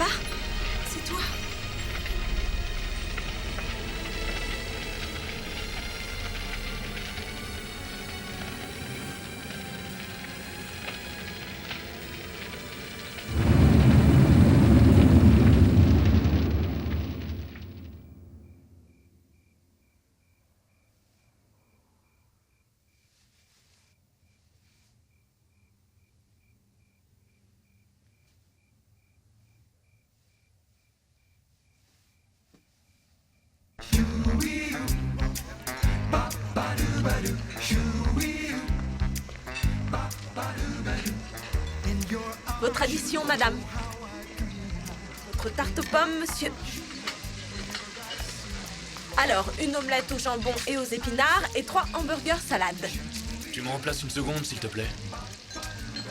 va? C'est toi? Votre addition, madame. Votre tarte aux pommes, monsieur. Alors, une omelette au jambon et aux épinards et 3 hamburgers salades. Tu me remplaces une seconde, s'il te plaît.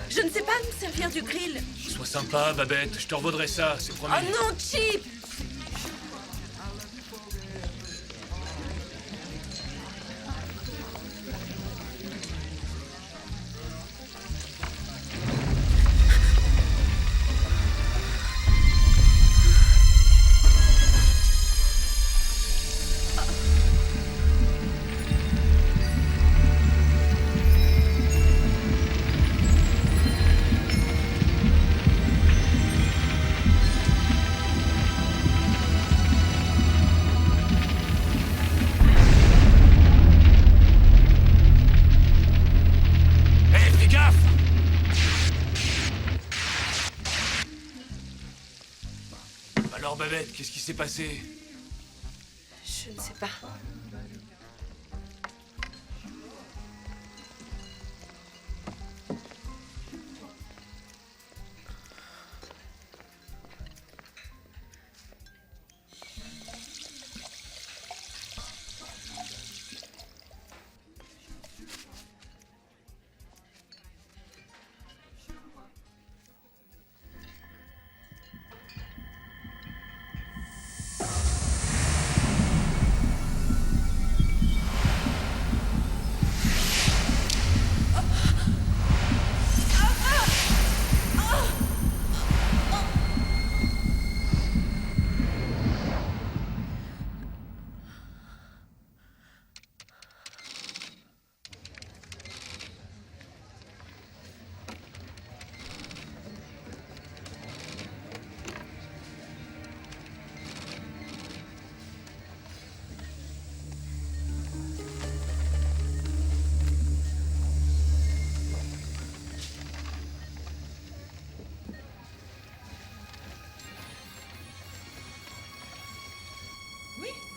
Je ne sais pas me servir du grill. Sois sympa, Babette, je te revaudrai ça, c'est promis. Oh non, Chip! Hé, fais gaffe! Alors, Babette, qu'est-ce qui s'est passé? Je ne sais pas.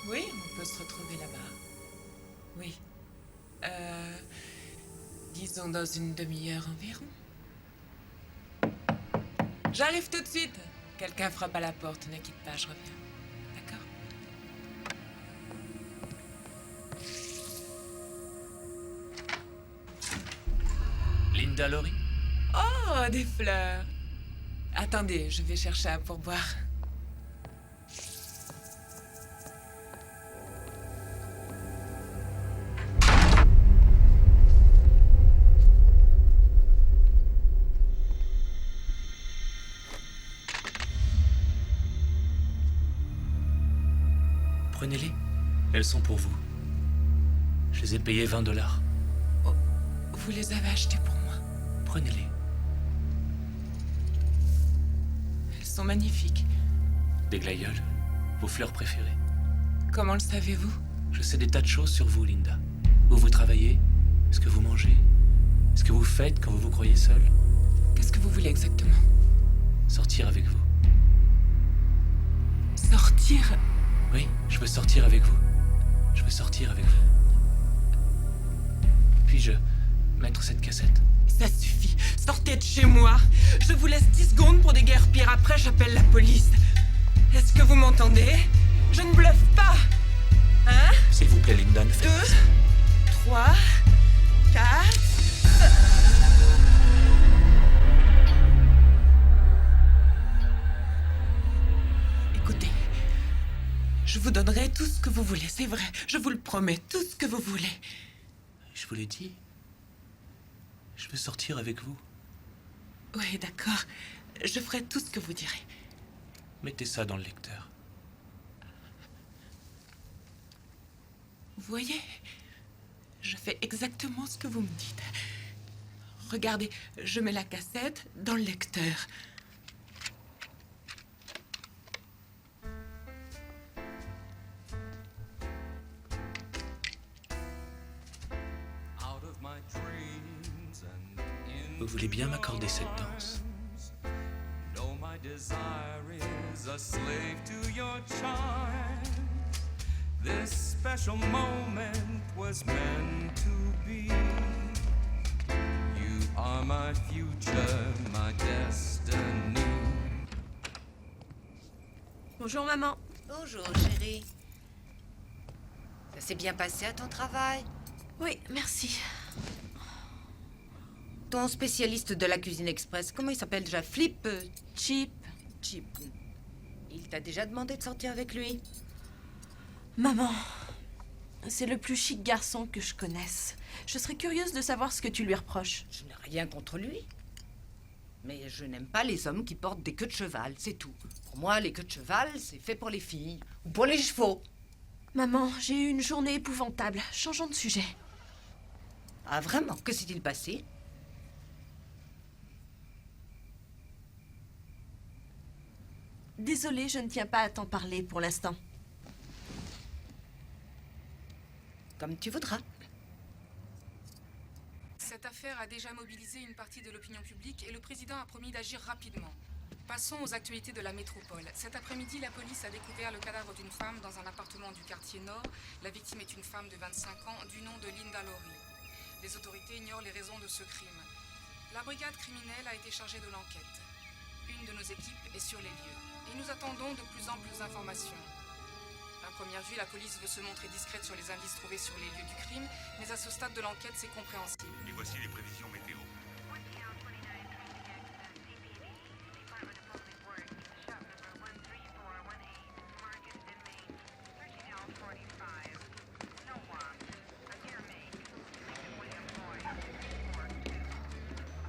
Oui, on peut se retrouver là-bas. Oui. Disons dans une demi-heure environ. J'arrive tout de suite. Quelqu'un frappe à la porte, ne quitte pas, je reviens. D'accord? Linda Lori? Oh, des fleurs. Attendez, je vais chercher un pourboire. Prenez-les. Elles sont pour vous. Je les ai payées $20. Oh, vous les avez achetées pour moi. Prenez-les. Elles sont magnifiques. Des glaïeuls. Vos fleurs préférées. Comment le savez-vous? Je sais des tas de choses sur vous, Linda. Où vous travaillez, ce que vous mangez, ce que vous faites quand vous vous croyez seul. Qu'est-ce que vous voulez exactement? Sortir avec vous. Sortir? Oui, je veux sortir avec vous. Je veux sortir avec vous. Puis-je mettre cette cassette? Ça suffit. Sortez de chez moi. Je vous laisse 10 secondes pour des guerres pires. Après, j'appelle la police. Est-ce que vous m'entendez? Je ne bluffe pas. Hein? S'il vous plaît, Linda, ne faites 2, pas ça. 3, 4... Écoutez, je vous donnerai tout ce que vous voulez, c'est vrai. Je vous le promets, tout ce que vous voulez. Je vous l'ai dit. Je veux sortir avec vous. Oui, d'accord. Je ferai tout ce que vous direz. Mettez ça dans le lecteur. Vous voyez, je fais exactement ce que vous me dites. Regardez, je mets la cassette dans le lecteur. Vous voulez bien m'accorder cette danse? No, my desire is a slave to your charms. This special moment was meant to be. You are my future, my destiny. Bonjour maman. Bonjour, chérie. Ça s'est bien passé à ton travail? Oui, merci. Ton spécialiste de la cuisine express, comment il s'appelle déjà? Flip? Chip. Chip. Il t'a déjà demandé de sortir avec lui? Maman, c'est le plus chic garçon que je connaisse. Je serais curieuse de savoir ce que tu lui reproches. Je n'ai rien contre lui. Mais je n'aime pas les hommes qui portent des queues de cheval, c'est tout. Pour moi, les queues de cheval, c'est fait pour les filles. Ou pour les chevaux. Maman, j'ai eu une journée épouvantable. Changeons de sujet. Ah, vraiment? Que s'est-il passé? Désolée, je ne tiens pas à t'en parler pour l'instant. Comme tu voudras. Cette affaire a déjà mobilisé une partie de l'opinion publique et le président a promis d'agir rapidement. Passons aux actualités de la métropole. Cet après-midi, la police a découvert le cadavre d'une femme dans un appartement du quartier Nord. La victime est une femme de 25 ans du nom de Linda Laurie. Les autorités ignorent les raisons de ce crime. La brigade criminelle a été chargée de l'enquête. Une de nos équipes est sur les lieux et nous attendons de plus en plus d'informations. À première vue, la police veut se montrer discrète sur les indices trouvés sur les lieux du crime, mais à ce stade de l'enquête, c'est compréhensible. Et voici les prévisions météo.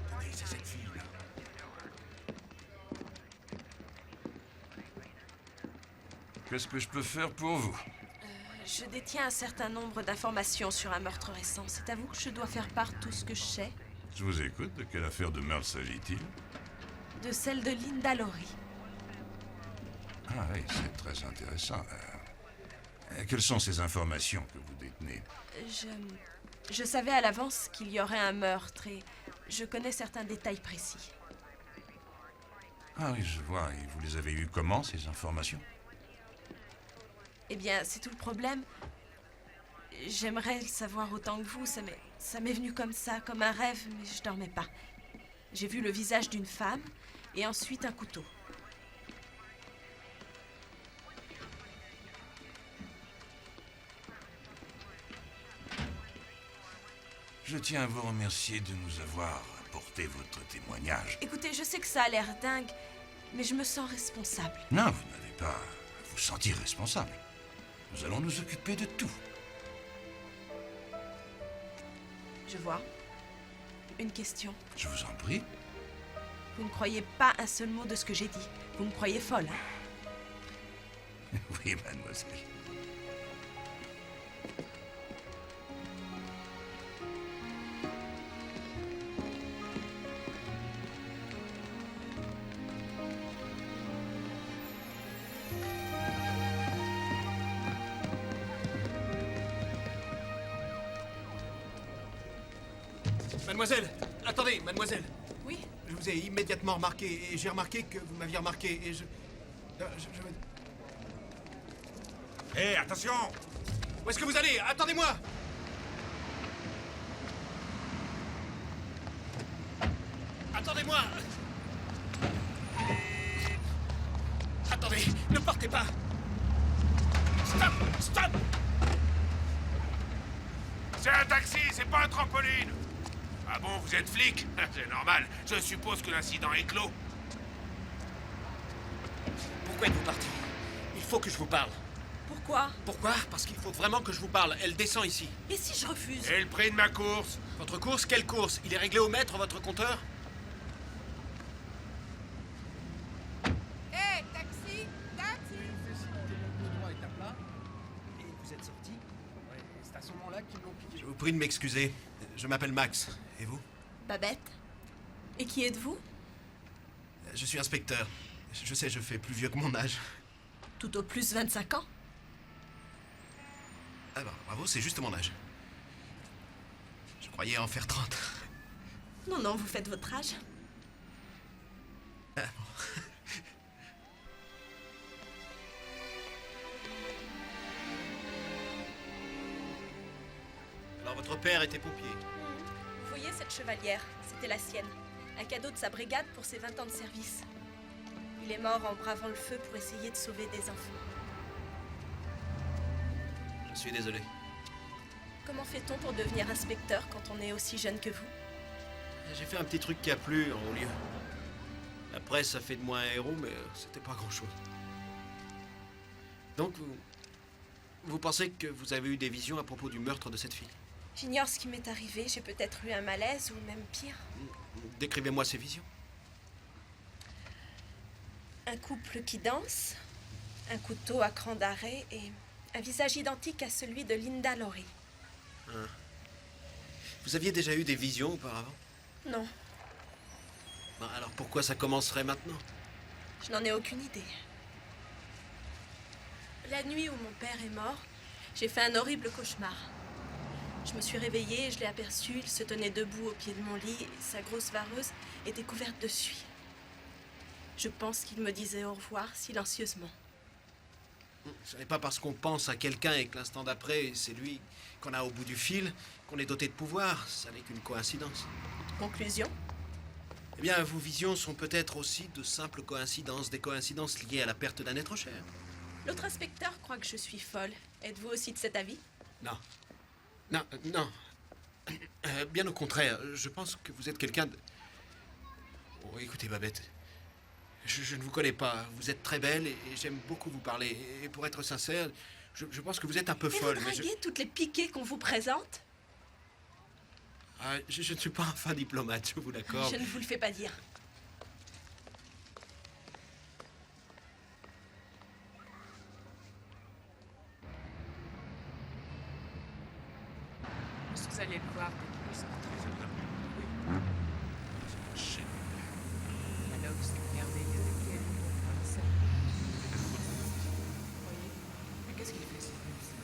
Attendez, c'est cette fille-là. Qu'est-ce que je peux faire pour vous? Je détiens un certain nombre d'informations sur un meurtre récent. C'est à vous que je dois faire part de tout ce que je sais. Je vous écoute. De quelle affaire de meurtre s'agit-il? De celle de Linda Laurie. Ah oui, c'est très intéressant. Quelles sont ces informations que vous détenez? Je savais à l'avance qu'il y aurait un meurtre et je connais certains détails précis. Ah oui, je vois. Et vous les avez eues comment, ces informations? Eh bien, c'est tout le problème. J'aimerais le savoir autant que vous. Ça m'est venu comme ça, comme un rêve, mais je dormais pas. J'ai vu le visage d'une femme et ensuite un couteau. Je tiens à vous remercier de nous avoir apporté votre témoignage. Écoutez, je sais que ça a l'air dingue, mais je me sens responsable. Non, vous n'avez pas à vous sentir responsable. Nous allons nous occuper de tout. Je vois. Une question. Je vous en prie. Vous ne croyez pas un seul mot de ce que j'ai dit. Vous me croyez folle, hein? Oui, mademoiselle. Mademoiselle, attendez, mademoiselle. Oui? Je vous ai immédiatement remarqué et j'ai remarqué que vous m'aviez remarqué et Hé, attention! Où est-ce que vous allez? Attendez-moi! Attendez-moi! Attendez, ne partez pas! Stop! Stop! C'est un taxi, c'est pas un trampoline! Ah bon, vous êtes flic? C'est normal. Je suppose que l'incident est clos. Pourquoi êtes-vous parti? Il faut que je vous parle. Pourquoi? Pourquoi? Parce qu'il faut vraiment que je vous parle. Elle descend ici. Et si je refuse? Et le prix de ma course? Votre course? Quelle course? Il est réglé au mètre, votre compteur? Hé, taxi! prie de m'excuser. Je m'appelle Max. Et vous? Babette. Et qui êtes-vous? Je suis inspecteur. Je sais, je fais plus vieux que mon âge. Tout au plus 25 ans. Ah bah, bravo, c'est juste mon âge. Je croyais en faire 30. Non, non, vous faites votre âge. Ah bon. Alors, votre père était pompier. Vous voyez cette chevalière? C'était la sienne. Un cadeau de sa brigade pour ses 20 ans de service. Il est mort en bravant le feu pour essayer de sauver des enfants. Je suis désolé. Comment fait-on pour devenir inspecteur quand on est aussi jeune que vous? J'ai fait un petit truc qui a plu en haut lieu. La presse a fait de moi un héros, mais c'était pas grand-chose. Donc, vous pensez que vous avez eu des visions à propos du meurtre de cette fille? J'ignore ce qui m'est arrivé. J'ai peut-être eu un malaise ou même pire. Décrivez-moi ces visions. Un couple qui danse, un couteau à cran d'arrêt et un visage identique à celui de Linda Laurie. Hein. Vous aviez déjà eu des visions auparavant? Non, Ben, alors pourquoi ça commencerait maintenant? je n'en ai aucune idée. La nuit où mon père est mort, j'ai fait un horrible cauchemar. Je me suis réveillée et je l'ai aperçu. Il se tenait debout au pied de mon lit et sa grosse vareuse était couverte de suie. Je pense qu'il me disait au revoir silencieusement. Ce n'est pas parce qu'on pense à quelqu'un et que l'instant d'après, c'est lui qu'on a au bout du fil, qu'on est doté de pouvoir. Ça n'est qu'une coïncidence. Conclusion? Eh bien, vos visions sont peut-être aussi de simples coïncidences, des coïncidences liées à la perte d'un être cher. L'autre inspecteur croit que je suis folle. Êtes-vous aussi de cet avis? Non. Non, non. Bien au contraire, je pense que vous êtes quelqu'un de... Oh, écoutez, Babette, je ne vous connais pas. Vous êtes très belle et j'aime beaucoup vous parler. Et pour être sincère, je pense que vous êtes un peu Et folle. vous draguez toutes les piquées qu'on vous présente? Ah, je ne suis pas un fin diplomate, je vous l'accorde. Je ne vous le fais pas dire. Vous allez le voir dès qu'il sortira. Alors, c'est merveilleux qu'elle comme ça. Vous voyez? Mais qu'est-ce qu'il fait, ce monsieur?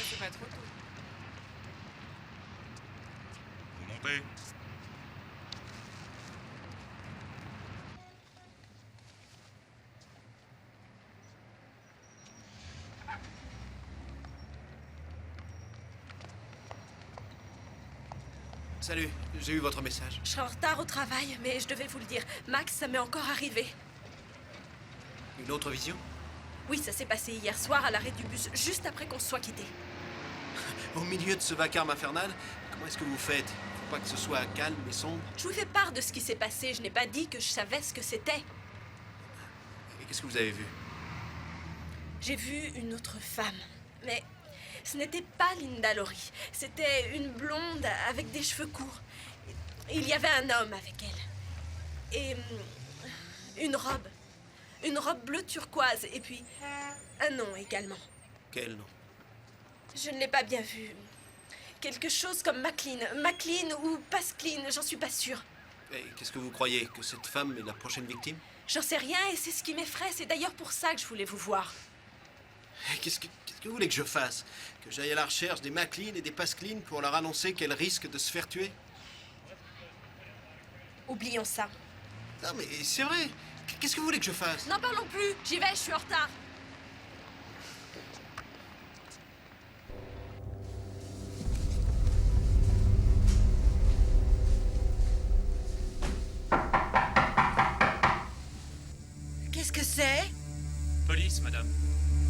C'est pas trop tôt. Vous montez. Salut, j'ai eu votre message. Je serai en retard au travail, mais je devais vous le dire. Max, ça m'est encore arrivé. Une autre vision? Oui, ça s'est passé hier soir à l'arrêt du bus, juste après qu'on se soit quittés. Au milieu de ce vacarme infernal, comment est-ce que vous faites? Faut pas que ce soit calme et sombre. Je vous fais part de ce qui s'est passé. Je n'ai pas dit que je savais ce que c'était. Et qu'est-ce que vous avez vu? J'ai vu une autre femme. Mais ce n'était pas Linda Laurie. C'était une blonde avec des cheveux courts. Il y avait un homme avec elle. Et une robe. Une robe bleu turquoise. Et puis un nom également. Quel nom? Je ne l'ai pas bien vu. Quelque chose comme Maclean. Maclean ou Pascaline, j'en suis pas sûre. Et qu'est-ce que vous croyez? Que cette femme est la prochaine victime? J'en sais rien et c'est ce qui m'effraie. C'est d'ailleurs pour ça que je voulais vous voir. Et qu'est-ce que vous voulez que je fasse? Que j'aille à la recherche des Maclean et des Pascaline pour leur annoncer qu'elles risquent de se faire tuer? Oublions ça. Non mais c'est vrai. Qu'est-ce que vous voulez que je fasse? N'en parlons plus. J'y vais, je suis en retard. Qu'est-ce que c'est? Police, madame.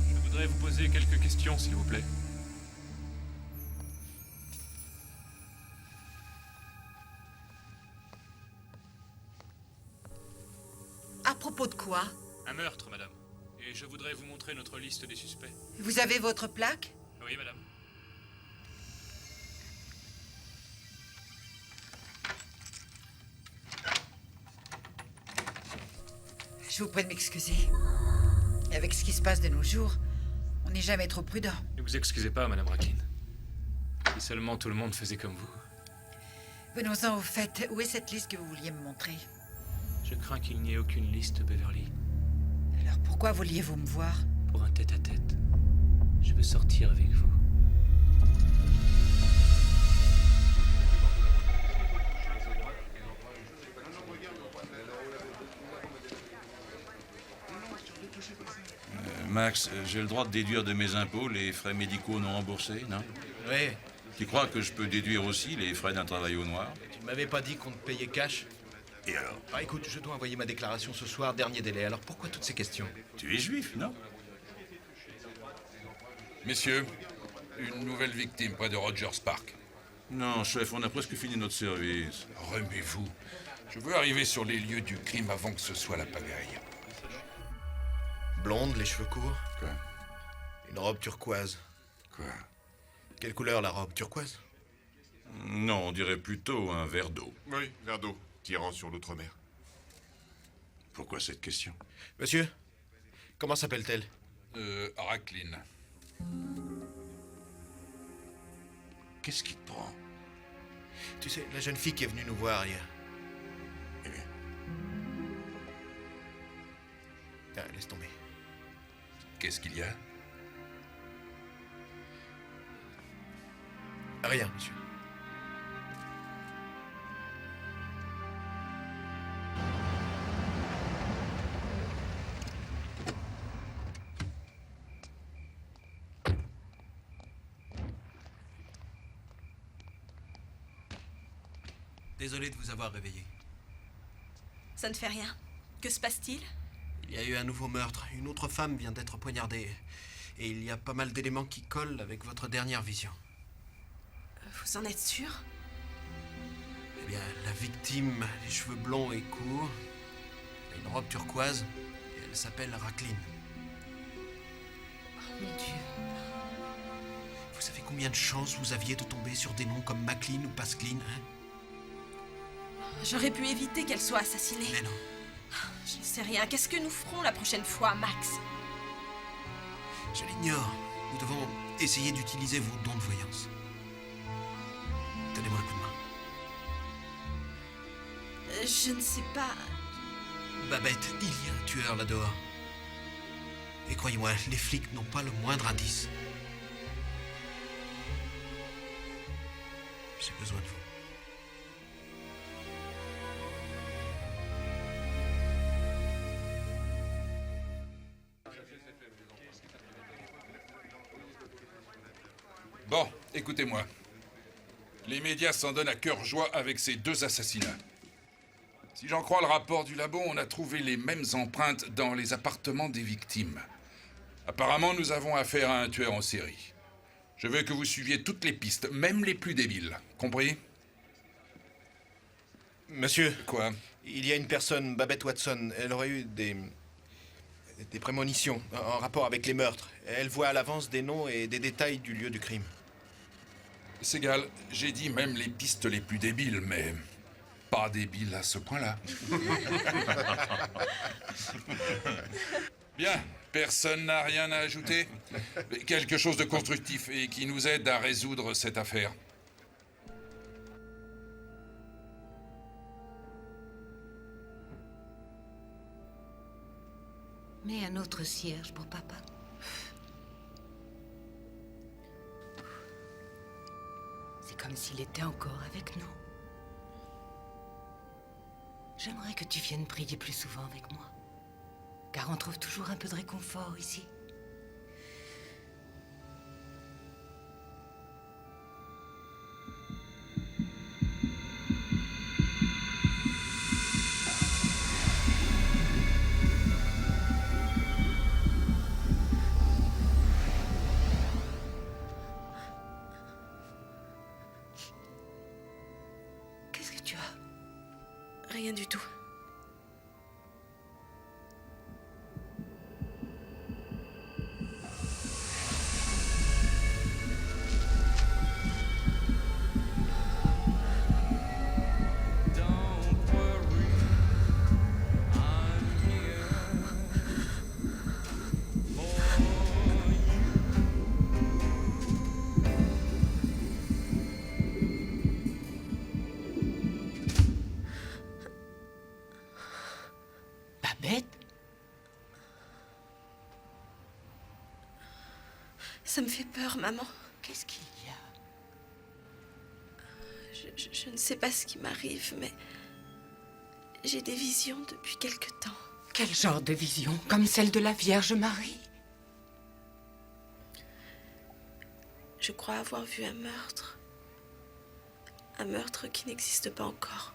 Je voudrais vous poser quelques questions, s'il vous plaît. propos de quoi? Un meurtre, madame. Et je voudrais vous montrer notre liste des suspects. Vous avez votre plaque? Oui, madame. Je vous prie de m'excuser. Avec ce qui se passe de nos jours, on n'est jamais trop prudent. Ne vous excusez pas, madame Racklin. Si seulement tout le monde faisait comme vous. Venons-en au fait. Où est cette liste que vous vouliez me montrer? Je crains qu'il n'y ait aucune liste, Beverly. Alors pourquoi vouliez-vous me voir? Pour un tête-à-tête. Je veux sortir avec vous. Max, j'ai le droit de déduire de mes impôts les frais médicaux non remboursés, non? Oui. Tu crois que je peux déduire aussi les frais d'un travail au noir? Tu ne m'avais pas dit qu'on te payait cash? Et alors? Ah, écoute, je dois envoyer ma déclaration ce soir, dernier délai. Alors pourquoi toutes ces questions? Tu es juif, non? Messieurs, une nouvelle victime près de Rogers Park. Non, chef, on a presque fini notre service. Remets-vous. Je veux arriver sur les lieux du crime avant que ce soit la pagaille. Blonde, les cheveux courts, Quoi? une robe turquoise. Quoi? Quelle couleur la robe? Turquoise? Non, on dirait plutôt un verre d'eau. Oui, verre d'eau, tirant sur l'outre-mer. Pourquoi cette question? Monsieur, comment s'appelle-t-elle? Racklin. Qu'est-ce qui te prend? Tu sais, la jeune fille qui est venue nous voir hier. Eh bien, Ah, laisse tomber. Qu'est-ce qu'il y a? Rien, monsieur. Désolé de vous avoir réveillé. Ça ne fait rien. Que se passe-t-il? Il y a eu un nouveau meurtre. Une autre femme vient d'être poignardée. Et il y a pas mal d'éléments qui collent avec votre dernière vision. Vous en êtes sûr? Eh bien, la victime a les cheveux blonds et courts, elle a une robe turquoise, et elle s'appelle Racklin. Oh mon Dieu. Vous savez combien de chances vous aviez de tomber sur des noms comme McLean ou Pasclin, hein? J'aurais pu éviter qu'elle soit assassinée. Mais non. Je ne sais rien. Qu'est-ce que nous ferons la prochaine fois, Max? Je l'ignore. Nous devons essayer d'utiliser vos dons de voyance. Donnez-moi un coup de main. Je ne sais pas. Babette, il y a un tueur là-dehors. Et croyez-moi, les flics n'ont pas le moindre indice. J'ai besoin de vous. Bon, écoutez-moi. Les médias s'en donnent à cœur joie avec ces 2 assassinats. Si j'en crois le rapport du labo, on a trouvé les mêmes empreintes dans les appartements des victimes. Apparemment, nous avons affaire à un tueur en série. Je veux que vous suiviez toutes les pistes, même les plus débiles. Compris? Monsieur, Quoi? il y a une personne, Babette Watson. Elle aurait eu des prémonitions en rapport avec les meurtres. Elle voit à l'avance des noms et des détails du lieu du crime. C'est égal, j'ai dit même les pistes les plus débiles, mais pas débiles à ce point-là. Bien, personne n'a rien à ajouter? Quelque chose de constructif et qui nous aide à résoudre cette affaire. Mets un autre cierge pour papa. C'est comme s'il était encore avec nous. J'aimerais que tu viennes prier plus souvent avec moi. Car on trouve toujours un peu de réconfort ici. Rien du tout. Ça me fait peur, maman. Qu'est-ce qu'il y a? Je ne sais pas ce qui m'arrive, mais j'ai des visions depuis quelque temps. Quel genre de vision? Comme celle de la Vierge Marie? Je crois avoir vu un meurtre. Un meurtre qui n'existe pas encore.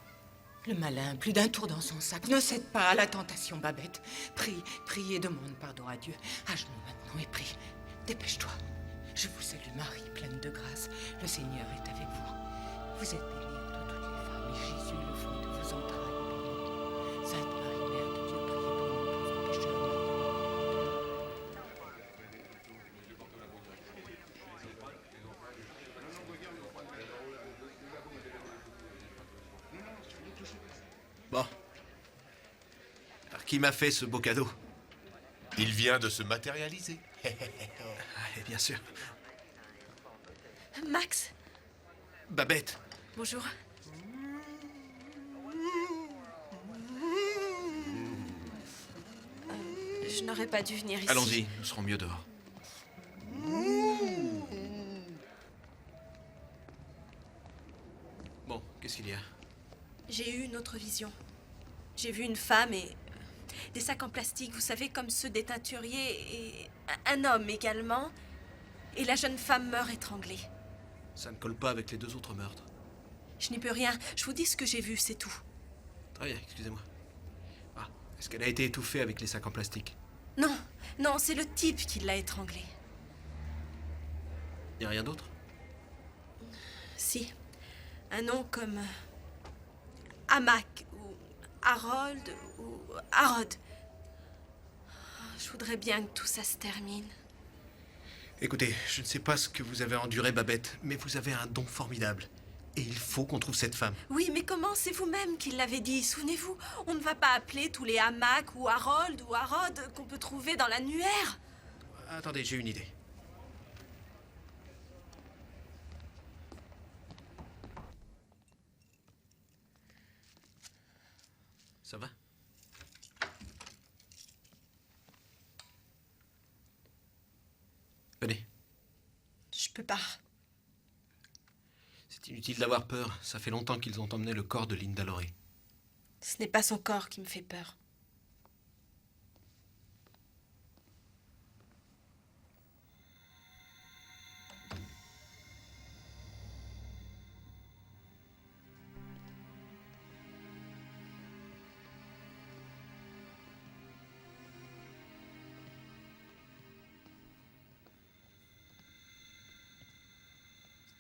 Le malin, plus d'un tour dans son sac. Ne cède pas à la tentation, Babette. Prie, prie et demande pardon à Dieu. À genoux maintenant et prie. Dépêche-toi. Je vous salue, Marie, pleine de grâce. Le Seigneur est avec vous. Vous êtes bénie entre toutes les femmes, et Jésus, le fruit de vos entrailles, est béni. Sainte Marie, Mère de Dieu, priez pour nous pauvres pécheurs, Bon. Alors, qui m'a fait ce beau cadeau? Il vient de se matérialiser. Ah, bien sûr. Max, Babette. bonjour. Je n'aurais pas dû venir ici. Allons-y, nous serons mieux dehors. Bon, qu'est-ce qu'il y a? J'ai eu une autre vision. J'ai vu une femme et des sacs en plastique, vous savez, comme ceux des teinturiers, et un homme également. Et la jeune femme meurt étranglée. Ça ne colle pas avec les deux autres meurtres. Je n'y peux rien. Je vous dis ce que j'ai vu, c'est tout. Très bien, excusez-moi. Ah, est-ce qu'elle a été étouffée avec les sacs en plastique? Non, non, c'est le type qui l'a étranglée. Il n'y a rien d'autre? Si. Un nom comme Hamac ou Harold ou Harrod. Je voudrais bien que tout ça se termine. Écoutez, je ne sais pas ce que vous avez enduré, Babette, mais vous avez un don formidable. Et il faut qu'on trouve cette femme. Oui, mais comment? C'est vous-même qui l'avez dit. Souvenez-vous, on ne va pas appeler tous les Hamac ou Harold ou Harrod qu'on peut trouver dans l'annuaire. Attendez, j'ai une idée. Ça va? Venez. Je peux pas. C'est inutile d'avoir peur. Ça fait longtemps qu'ils ont emmené le corps de Linda Loré. Ce n'est pas son corps qui me fait peur.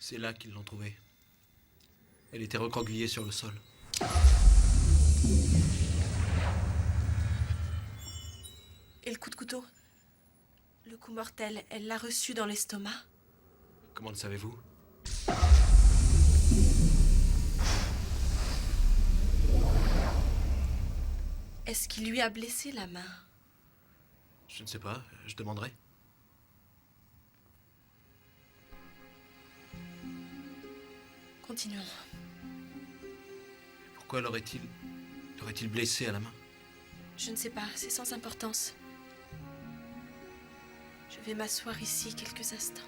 C'est là qu'ils l'ont trouvée. Elle était recroquevillée sur le sol. Et le coup de couteau? Le coup mortel, elle l'a reçu dans l'estomac? Comment le savez-vous? Est-ce qu'il lui a blessé la main? Je ne sais pas, je demanderai. Continuons. Pourquoi l'aurait-il blessé à la main? Je ne sais pas, c'est sans importance. Je vais m'asseoir ici quelques instants.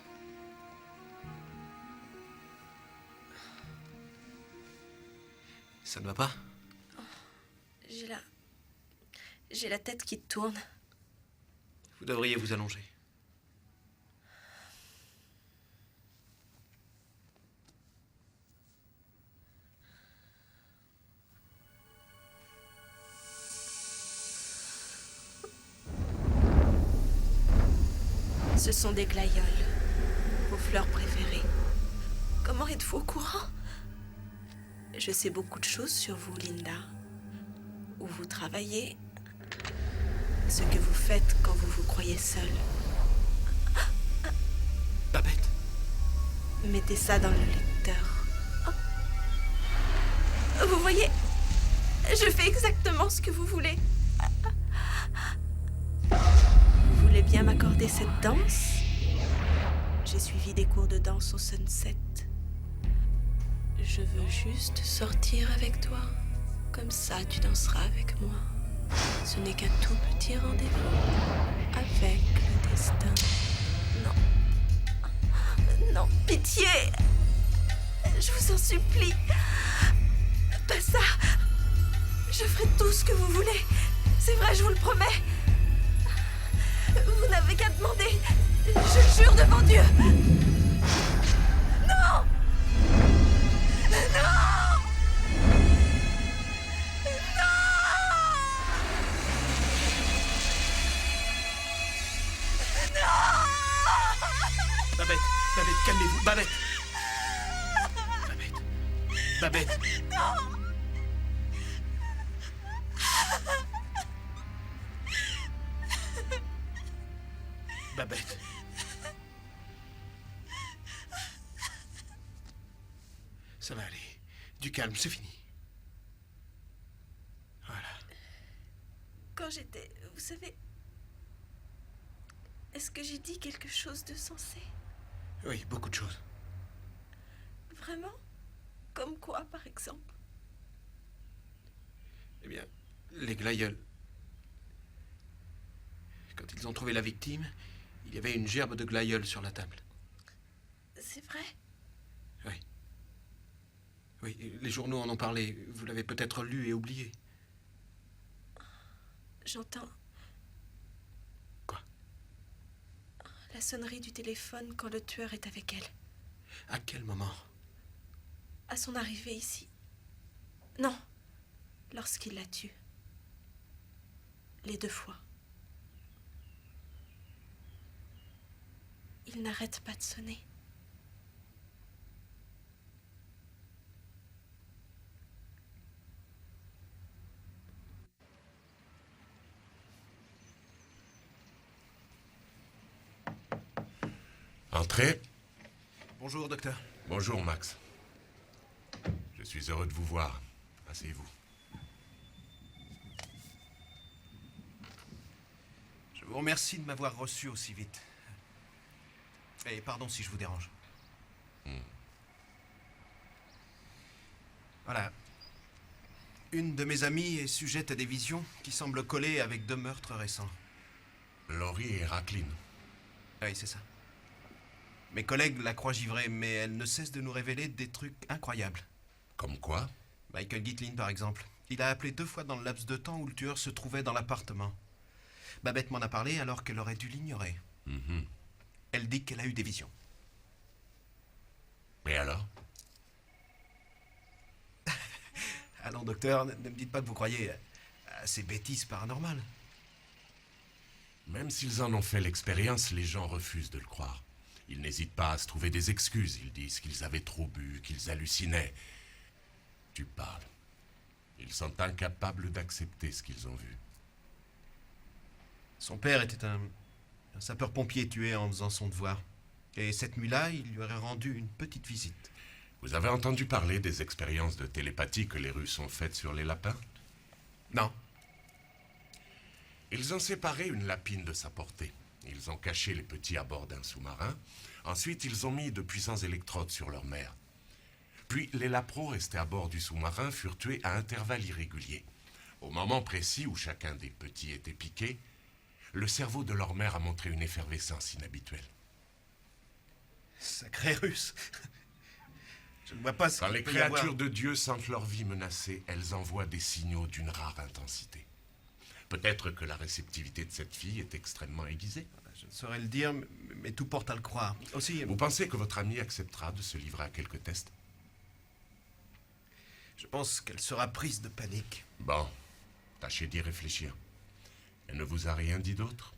Ça ne va pas? J'ai la tête qui tourne. Vous devriez vous allonger. Ce sont des glaïeuls, vos fleurs préférées. Comment êtes-vous au courant? Je sais beaucoup de choses sur vous, Linda. Où vous travaillez, ce que vous faites quand vous vous croyez seule. Babette. Mettez ça dans le lecteur. Oh. Vous voyez, je fais exactement ce que vous voulez. Vous voulez bien m'accorder cette danse? J'ai suivi des cours de danse au Sunset. Je veux juste sortir avec toi. Comme ça, tu danseras avec moi. Ce n'est qu'un tout petit rendez-vous avec le destin. Non, Non, pitié. Je vous en supplie. Pas ça. Je ferai tout ce que vous voulez. C'est vrai, je vous le promets. Vous n'avez qu'à demander. Je jure devant Dieu. Non! Non! Babette, Babette, calmez-vous, Babette. Babette. Non! Babette. Ça va aller. Du calme, c'est fini. Voilà. Quand j'étais... Vous savez... Est-ce que j'ai dit quelque chose de sensé? Oui, beaucoup de choses. Vraiment? Comme quoi, par exemple? Eh bien, les glaïeuls. Quand ils ont trouvé la victime, il y avait une gerbe de glaïeuls sur la table. C'est vrai? Oui. Oui, les journaux en ont parlé. Vous l'avez peut-être lu et oublié. J'entends... Quoi? La sonnerie du téléphone quand le tueur est avec elle. À quel moment? À son arrivée ici. Non. Lorsqu'il la tue. Les 2 fois. Il n'arrête pas de sonner. Entrez. Bonjour, docteur. Bonjour, Max. Je suis heureux de vous voir. Asseyez-vous. Je vous remercie de m'avoir reçu aussi vite. Et pardon si je vous dérange. Voilà. Une de mes amies est sujette à des visions qui semblent coller avec 2 meurtres récents. Laurie et Racklin. Oui, c'est ça. Mes collègues la croient givrée, mais elle ne cesse de nous révéler des trucs incroyables. Comme quoi? Michael Gitlin, par exemple. Il a appelé 2 fois dans le laps de temps où le tueur se trouvait dans l'appartement. Babette m'en a parlé alors qu'elle aurait dû l'ignorer. Elle dit qu'elle a eu des visions. Et alors? Allons, docteur, ne me dites pas que vous croyez à ces bêtises paranormales. Même s'ils en ont fait l'expérience, les gens refusent de le croire. Ils n'hésitent pas à se trouver des excuses. Ils disent qu'ils avaient trop bu, qu'ils hallucinaient. Tu parles. Ils sont incapables d'accepter ce qu'ils ont vu. Son père était un sapeur-pompier tué en faisant son devoir. Et cette nuit-là, il lui aurait rendu une petite visite. Vous avez entendu parler des expériences de télépathie que les Russes ont faites sur les lapins? Non. Ils ont séparé une lapine de sa portée. Ils ont caché les petits à bord d'un sous-marin. Ensuite, ils ont mis de puissants électrodes sur leur mère. Puis, les lapros restés à bord du sous-marin furent tués à intervalles irréguliers. Au moment précis où chacun des petits était piqué, le cerveau de leur mère a montré une effervescence inhabituelle. Sacré Russe. Je ne vois pas ce Quand qu'il les peut y avoir. créatures de Dieu sentent leur vie menacée, elles envoient des signaux d'une rare intensité. Peut-être que la réceptivité de cette fille est extrêmement aiguisée. Je ne saurais le dire, mais tout porte à le croire. Aussi, Vous pensez que votre amie acceptera de se livrer à quelques tests? je pense qu'elle sera prise de panique. Bon, tâchez d'y réfléchir. Elle ne vous a rien dit d'autre?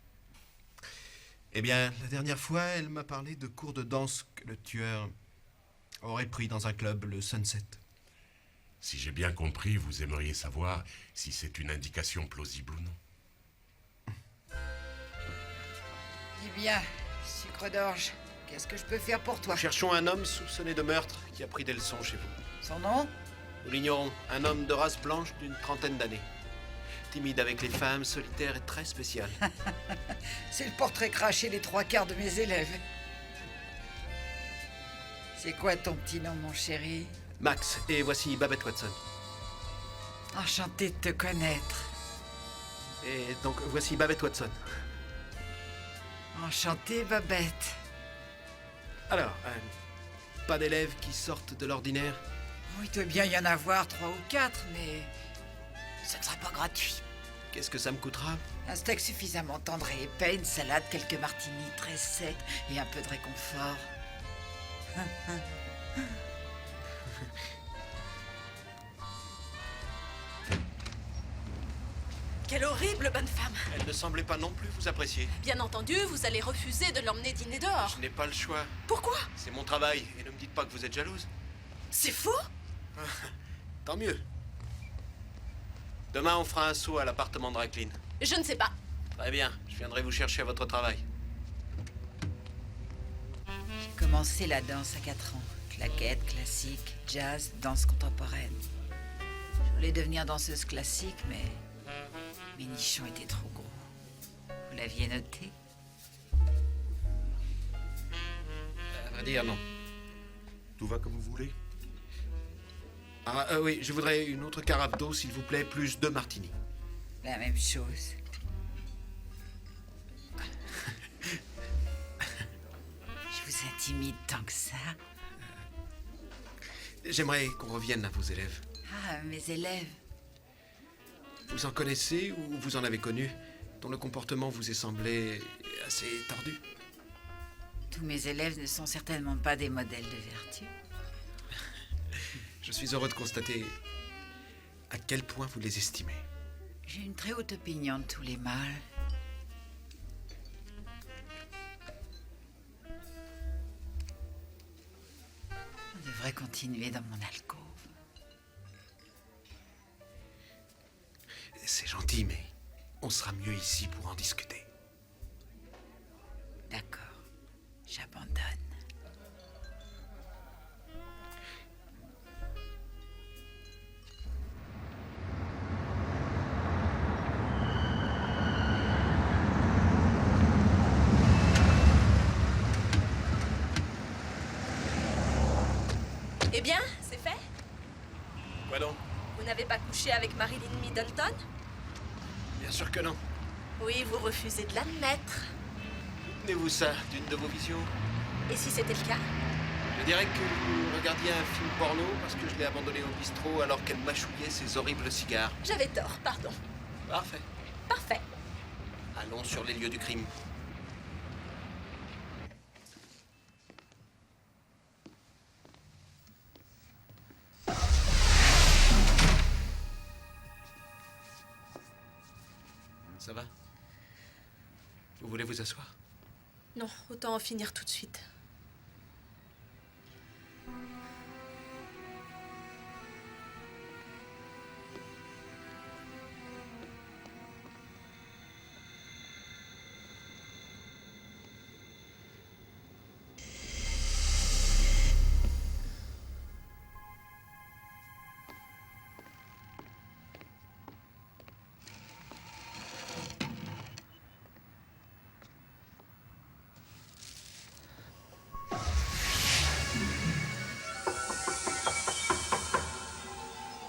Eh bien, la dernière fois, elle m'a parlé de cours de danse que le tueur aurait pris dans un club, le Sunset. Si j'ai bien compris, vous aimeriez savoir si c'est une indication plausible ou non. Dis bien, sucre d'orge, qu'est-ce que je peux faire pour toi? Nous cherchons un homme soupçonné de meurtre qui a pris des leçons chez vous. Son nom? Nous l'ignorons. Un homme de race blanche d'une 30aine d'années. Timide avec les femmes, solitaire et très spécial. C'est le portrait craché des 3/4 de mes élèves. C'est quoi ton petit nom, mon chéri? Max, et voici Babette Watson. Enchanté de te connaître. Et donc, voici Babette Watson. Enchanté, Babette. Alors, pas d'élèves qui sortent de l'ordinaire? Oh, il doit bien y en avoir 3 ou 4, mais ça ne sera pas gratuit. Qu'est-ce que ça me coûtera? Un steak suffisamment tendre et épais, une salade, quelques martinis très secs et un peu de réconfort. Quelle horrible bonne femme! Elle ne semblait pas non plus vous apprécier. Bien entendu, vous allez refuser de l'emmener dîner dehors. Je n'ai pas le choix. Pourquoi? C'est mon travail, et ne me dites pas que vous êtes jalouse. C'est faux? Tant mieux. Demain, on fera un saut à l'appartement de Racklin. Je ne sais pas. Très bien, je viendrai vous chercher à votre travail. J'ai commencé la danse à 4 ans. Claquettes, classique, jazz, danse contemporaine. Je voulais devenir danseuse classique, mais mes nichons étaient trop gros. Vous l'aviez noté? À vrai dire, non. Tout va comme vous voulez? Ah, oui, je voudrais une autre carafe d'eau, s'il vous plaît, plus 2 martinis. La même chose. Je vous intimide tant que ça? J'aimerais qu'on revienne à vos élèves. Ah, mes élèves. Vous en connaissez ou vous en avez connu, dont le comportement vous est semblé assez tordu? Tous mes élèves ne sont certainement pas des modèles de vertu. Je suis heureux de constater à quel point vous les estimez. J'ai une très haute opinion de tous les mâles. On devrait continuer dans mon alcôve. C'est gentil, mais on sera mieux ici pour en discuter. D'accord, j'abandonne. Eh bien, c'est fait? Quoi donc? Vous n'avez pas couché avec Marilyn Middleton? Bien sûr que non. Oui, vous refusez de l'admettre. Tenez-vous ça d'une de vos visions? Et si c'était le cas? Je dirais que vous regardiez un film porno parce que je l'ai abandonné au bistrot alors qu'elle mâchouillait ses horribles cigares. J'avais tort, pardon. Parfait. Parfait. Allons sur les lieux du crime. Ça va? Vous voulez vous asseoir? Non, autant en finir tout de suite.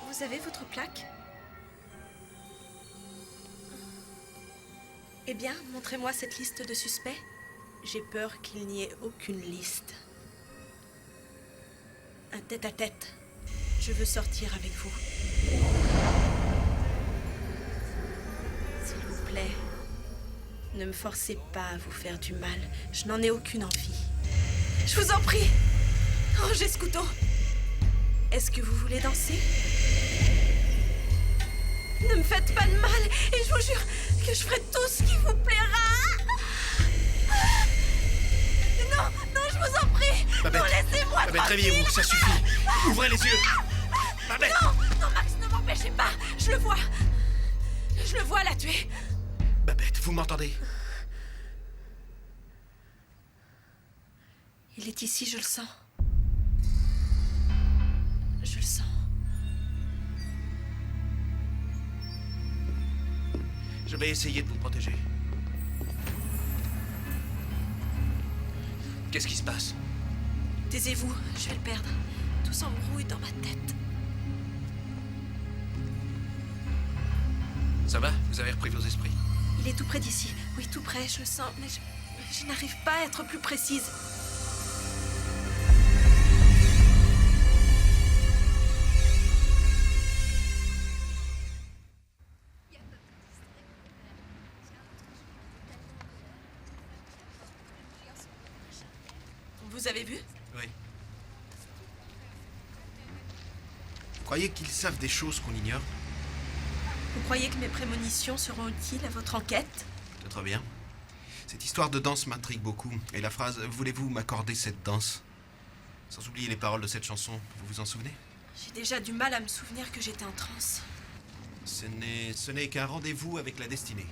Vous avez votre plaque? Eh bien, montrez-moi cette liste de suspects. J'ai peur qu'il n'y ait aucune liste. Un tête-à-tête. Je veux sortir avec vous. S'il vous plaît, ne me forcez pas à vous faire du mal. Je n'en ai aucune envie. Je vous en prie! Rangez ce couteau. Est-ce que vous voulez danser? Ne me faites pas de mal et je vous jure que je ferai tout ce qui vous plaira. Non, non, je vous en prie. Babette, non, laissez-moi Babette, tranquille. réveillez-vous, ça suffit. Ouvrez les yeux. Babette. Non, non, Max, ne m'empêchez pas. Je le vois. Je le vois la tuer. Babette, vous m'entendez? Il est ici, je le sens. Je le sens. Je vais essayer de vous protéger. Qu'est-ce qui se passe? Taisez-vous, je vais le perdre. Tout s'embrouille dans ma tête. Ça va? Vous avez repris vos esprits? Il est tout près d'ici. Oui, tout près, je le sens, mais je n'arrive pas à être plus précise. Vous avez vu? Oui. Vous croyez qu'ils savent des choses qu'on ignore? Vous croyez que mes prémonitions seront utiles à votre enquête? Peut-être bien. Cette histoire de danse m'intrigue beaucoup. Et la phrase « Voulez-vous m'accorder cette danse ?» Sans oublier les paroles de cette chanson, vous vous en souvenez? J'ai déjà du mal à me souvenir que j'étais en transe. Ce n'est qu'un rendez-vous avec la destinée.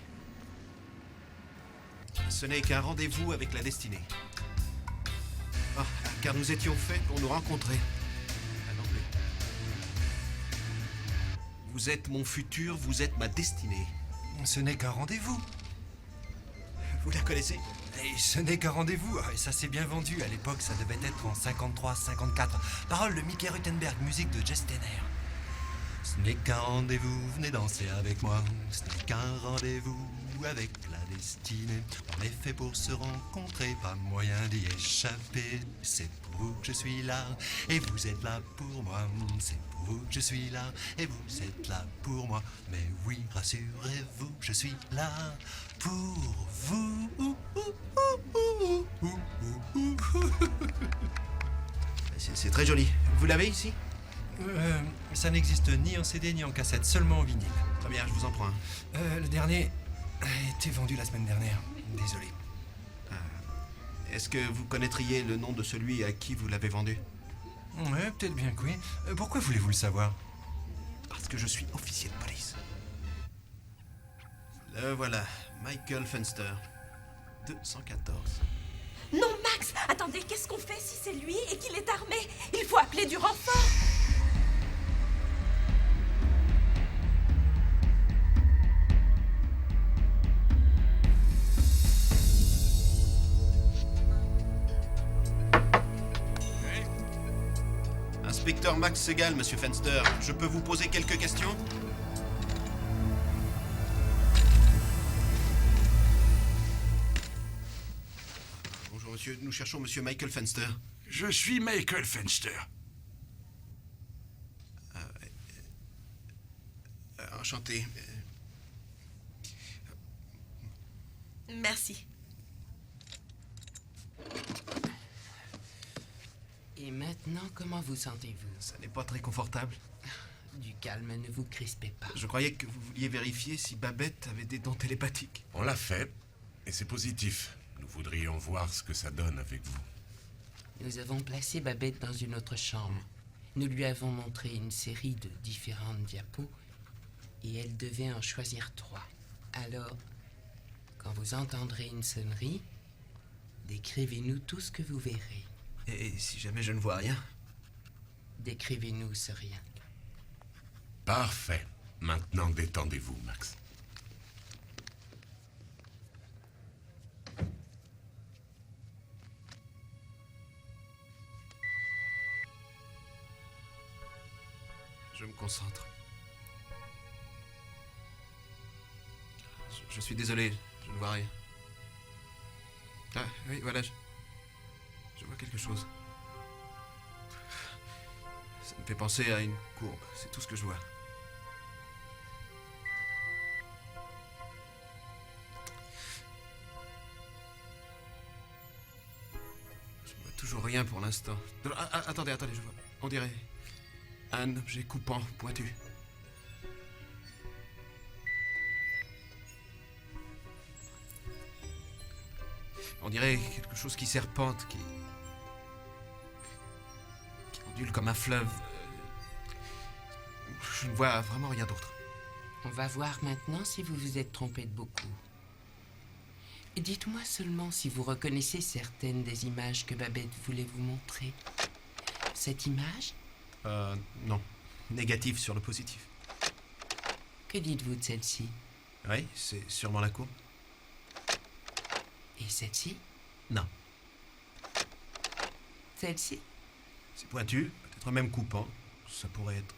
Ce n'est qu'un rendez-vous avec la destinée. Ah, car nous étions faits pour nous rencontrer. En anglais. Vous êtes mon futur, vous êtes ma destinée. Ce n'est qu'un rendez-vous. Vous la connaissez? Et ce n'est qu'un rendez-vous. Et ça s'est bien vendu. À l'époque, ça devait être en 53-54. Paroles de Mickey Ruttenberg, musique de Jess Tenner. Ce n'est qu'un rendez-vous, venez danser avec moi. Ce n'est qu'un rendez-vous avec la destinée. On est fait pour se rencontrer, pas moyen d'y échapper. C'est pour vous que je suis là, et vous êtes là pour moi. C'est pour vous que je suis là, et vous êtes là pour moi. Mais oui, rassurez-vous, je suis là pour vous. C'est très joli. Vous l'avez ici? Ça n'existe ni en CD ni en cassette, seulement en vinyle. Très bien, je vous en prends un. Le dernier a été vendu la semaine dernière. Désolé. Est-ce que vous connaîtriez le nom de celui à qui vous l'avez vendu? Ouais, peut-être bien que oui. Pourquoi voulez-vous le savoir? Parce que je suis officier de police. Le voilà, Michael Fenster, 214. Non, Max! Attendez, qu'est-ce qu'on fait si c'est lui et qu'il est armé? Il faut appeler du renfort! Inspecteur Max Segal, monsieur Fenster, je peux vous poser quelques questions? Bonjour monsieur, nous cherchons monsieur Michael Fenster. Je suis Michael Fenster. Enchanté. Merci. Et maintenant, comment vous sentez-vous? Ça n'est pas très confortable. Du calme, ne vous crispez pas. Je croyais que vous vouliez vérifier si Babette avait des dons télépathiques. On l'a fait, et c'est positif. Nous voudrions voir ce que ça donne avec vous. Nous avons placé Babette dans une autre chambre. Nous lui avons montré une série de différentes diapos, et elle devait en choisir 3. Alors, quand vous entendrez une sonnerie, décrivez-nous tout ce que vous verrez. Et si jamais je ne vois rien? Décrivez-nous ce rien. Parfait. Maintenant, détendez-vous, Max. Je me concentre. Je suis désolé, je ne vois rien. Ah, oui, voilà, je vois quelque chose. Ça me fait penser à une courbe, c'est tout ce que je vois. Je ne vois toujours rien pour l'instant. Attendez, je vois. On dirait un objet coupant, pointu. On dirait quelque chose qui serpente, qui ondule comme un fleuve. Je ne vois vraiment rien d'autre. On va voir maintenant si vous vous êtes trompé de beaucoup. Dites-moi seulement si vous reconnaissez certaines des images que Babette voulait vous montrer. Cette image? Non. Négatif sur le positif. Que dites-vous de celle-ci? Oui, c'est sûrement la courbe. Et celle-ci? Non. Celle-ci? C'est pointu, peut-être même coupant. Ça pourrait être.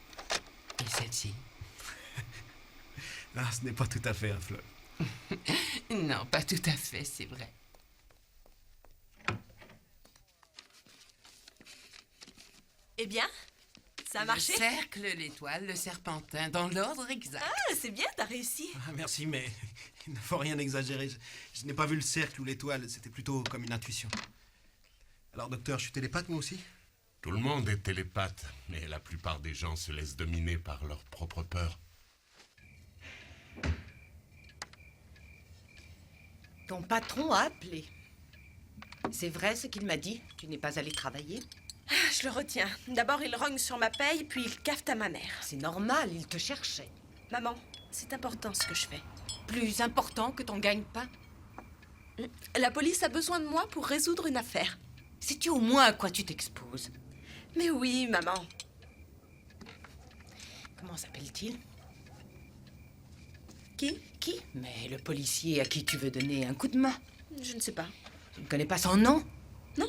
Et celle-ci? Ah, ce n'est pas tout à fait un fleuve. Non, pas tout à fait, c'est vrai. Eh bien, ça a marché? Le cercle, l'étoile, le serpentin, dans l'ordre exact. Ah, c'est bien, t'as réussi. Ah, merci, mais il ne faut rien exagérer. Je n'ai pas vu le cercle ou l'étoile, c'était plutôt comme une intuition. Alors, docteur, je suis télépathe, moi aussi? Tout le monde est télépathe, mais la plupart des gens se laissent dominer par leur propre peur. Ton patron a appelé. C'est vrai ce qu'il m'a dit? Tu n'es pas allé travailler? Je le retiens. D'abord, il rogne sur ma paye, puis il cafete à ma mère. C'est normal, il te cherchait. Maman, c'est important ce que je fais. Plus important que ton gagne-pain? La police a besoin de moi pour résoudre une affaire. Sais-tu au moins à quoi tu t'exposes? Mais oui, maman. Comment s'appelle-t-il? Qui? Qui? Mais le policier à qui tu veux donner un coup de main. Je ne sais pas. Tu ne connais pas son nom? Non.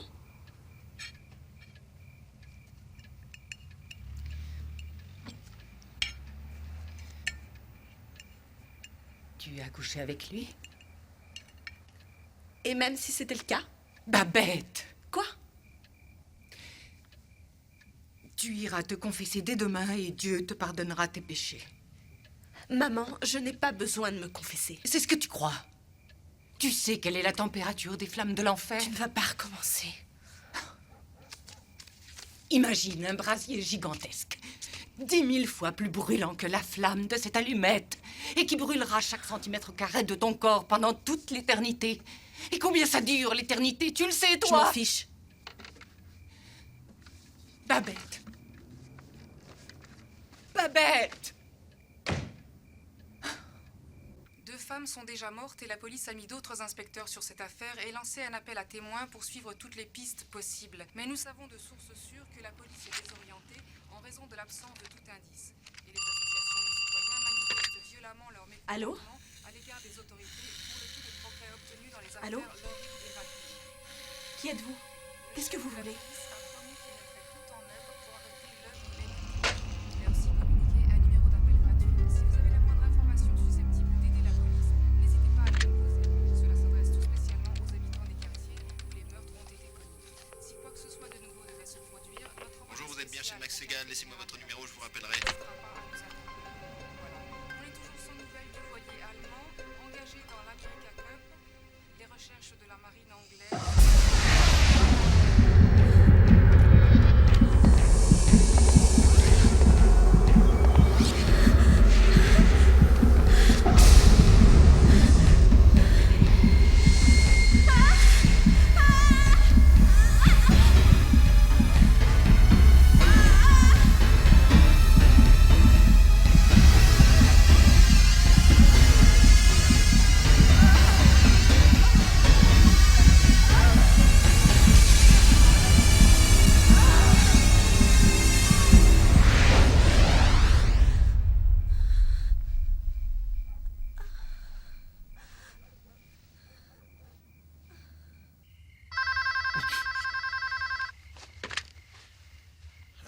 Tu as couché avec lui? Et même si c'était le cas? Babette! Quoi? Tu iras te confesser dès demain et Dieu te pardonnera tes péchés. Maman, je n'ai pas besoin de me confesser. C'est ce que tu crois. Tu sais quelle est la température des flammes de l'enfer? Tu ne vas pas recommencer. Imagine un brasier gigantesque, 10 000 fois plus brûlant que la flamme de cette allumette, et qui brûlera chaque centimètre carré de ton corps pendant toute l'éternité. Et combien ça dure, l'éternité? Tu le sais, toi? Je m'en fiche. Babette. Babette! Deux femmes sont déjà mortes et la police a mis d'autres inspecteurs sur cette affaire et lancé un appel à témoins pour suivre toutes les pistes possibles. Mais nous savons de sources sûres que la police est désorientée en raison de l'absence de tout indice. Et les associations de citoyens manifestent violemment leur mécontentement à l'égard des autorités pour le peu de progrès obtenus dans les affaires Allô? Laurie et Rafi. Qui êtes-vous? Qu'est-ce que vous voulez? Bonjour, vous êtes bien chez Max Segan, laissez-moi votre numéro, je vous rappellerai. On est toujours sans nouvelles du voilier allemand, engagé dans l'America Cup, les recherches de la marine anglaise.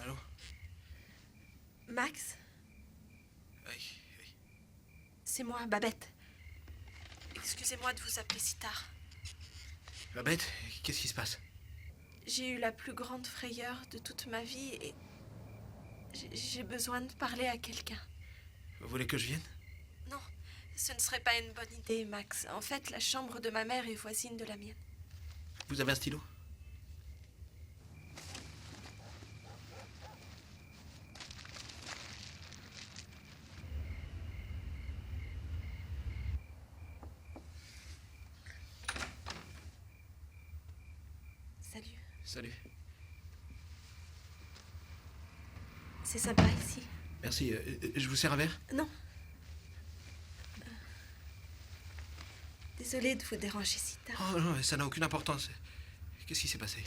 Allô? Max? Oui. C'est moi, Babette. Excusez-moi de vous appeler si tard. Babette, qu'est-ce qui se passe? J'ai eu la plus grande frayeur de toute ma vie et j'ai besoin de parler à quelqu'un. Vous voulez que je vienne? Non, ce ne serait pas une bonne idée, Max. En fait, la chambre de ma mère est voisine de la mienne. Vous avez un stylo? Salut. Salut. C'est sympa ici. Merci. Je vous sers un verre? Non. Désolée de vous déranger si tard. Oh non, ça n'a aucune importance. Qu'est-ce qui s'est passé?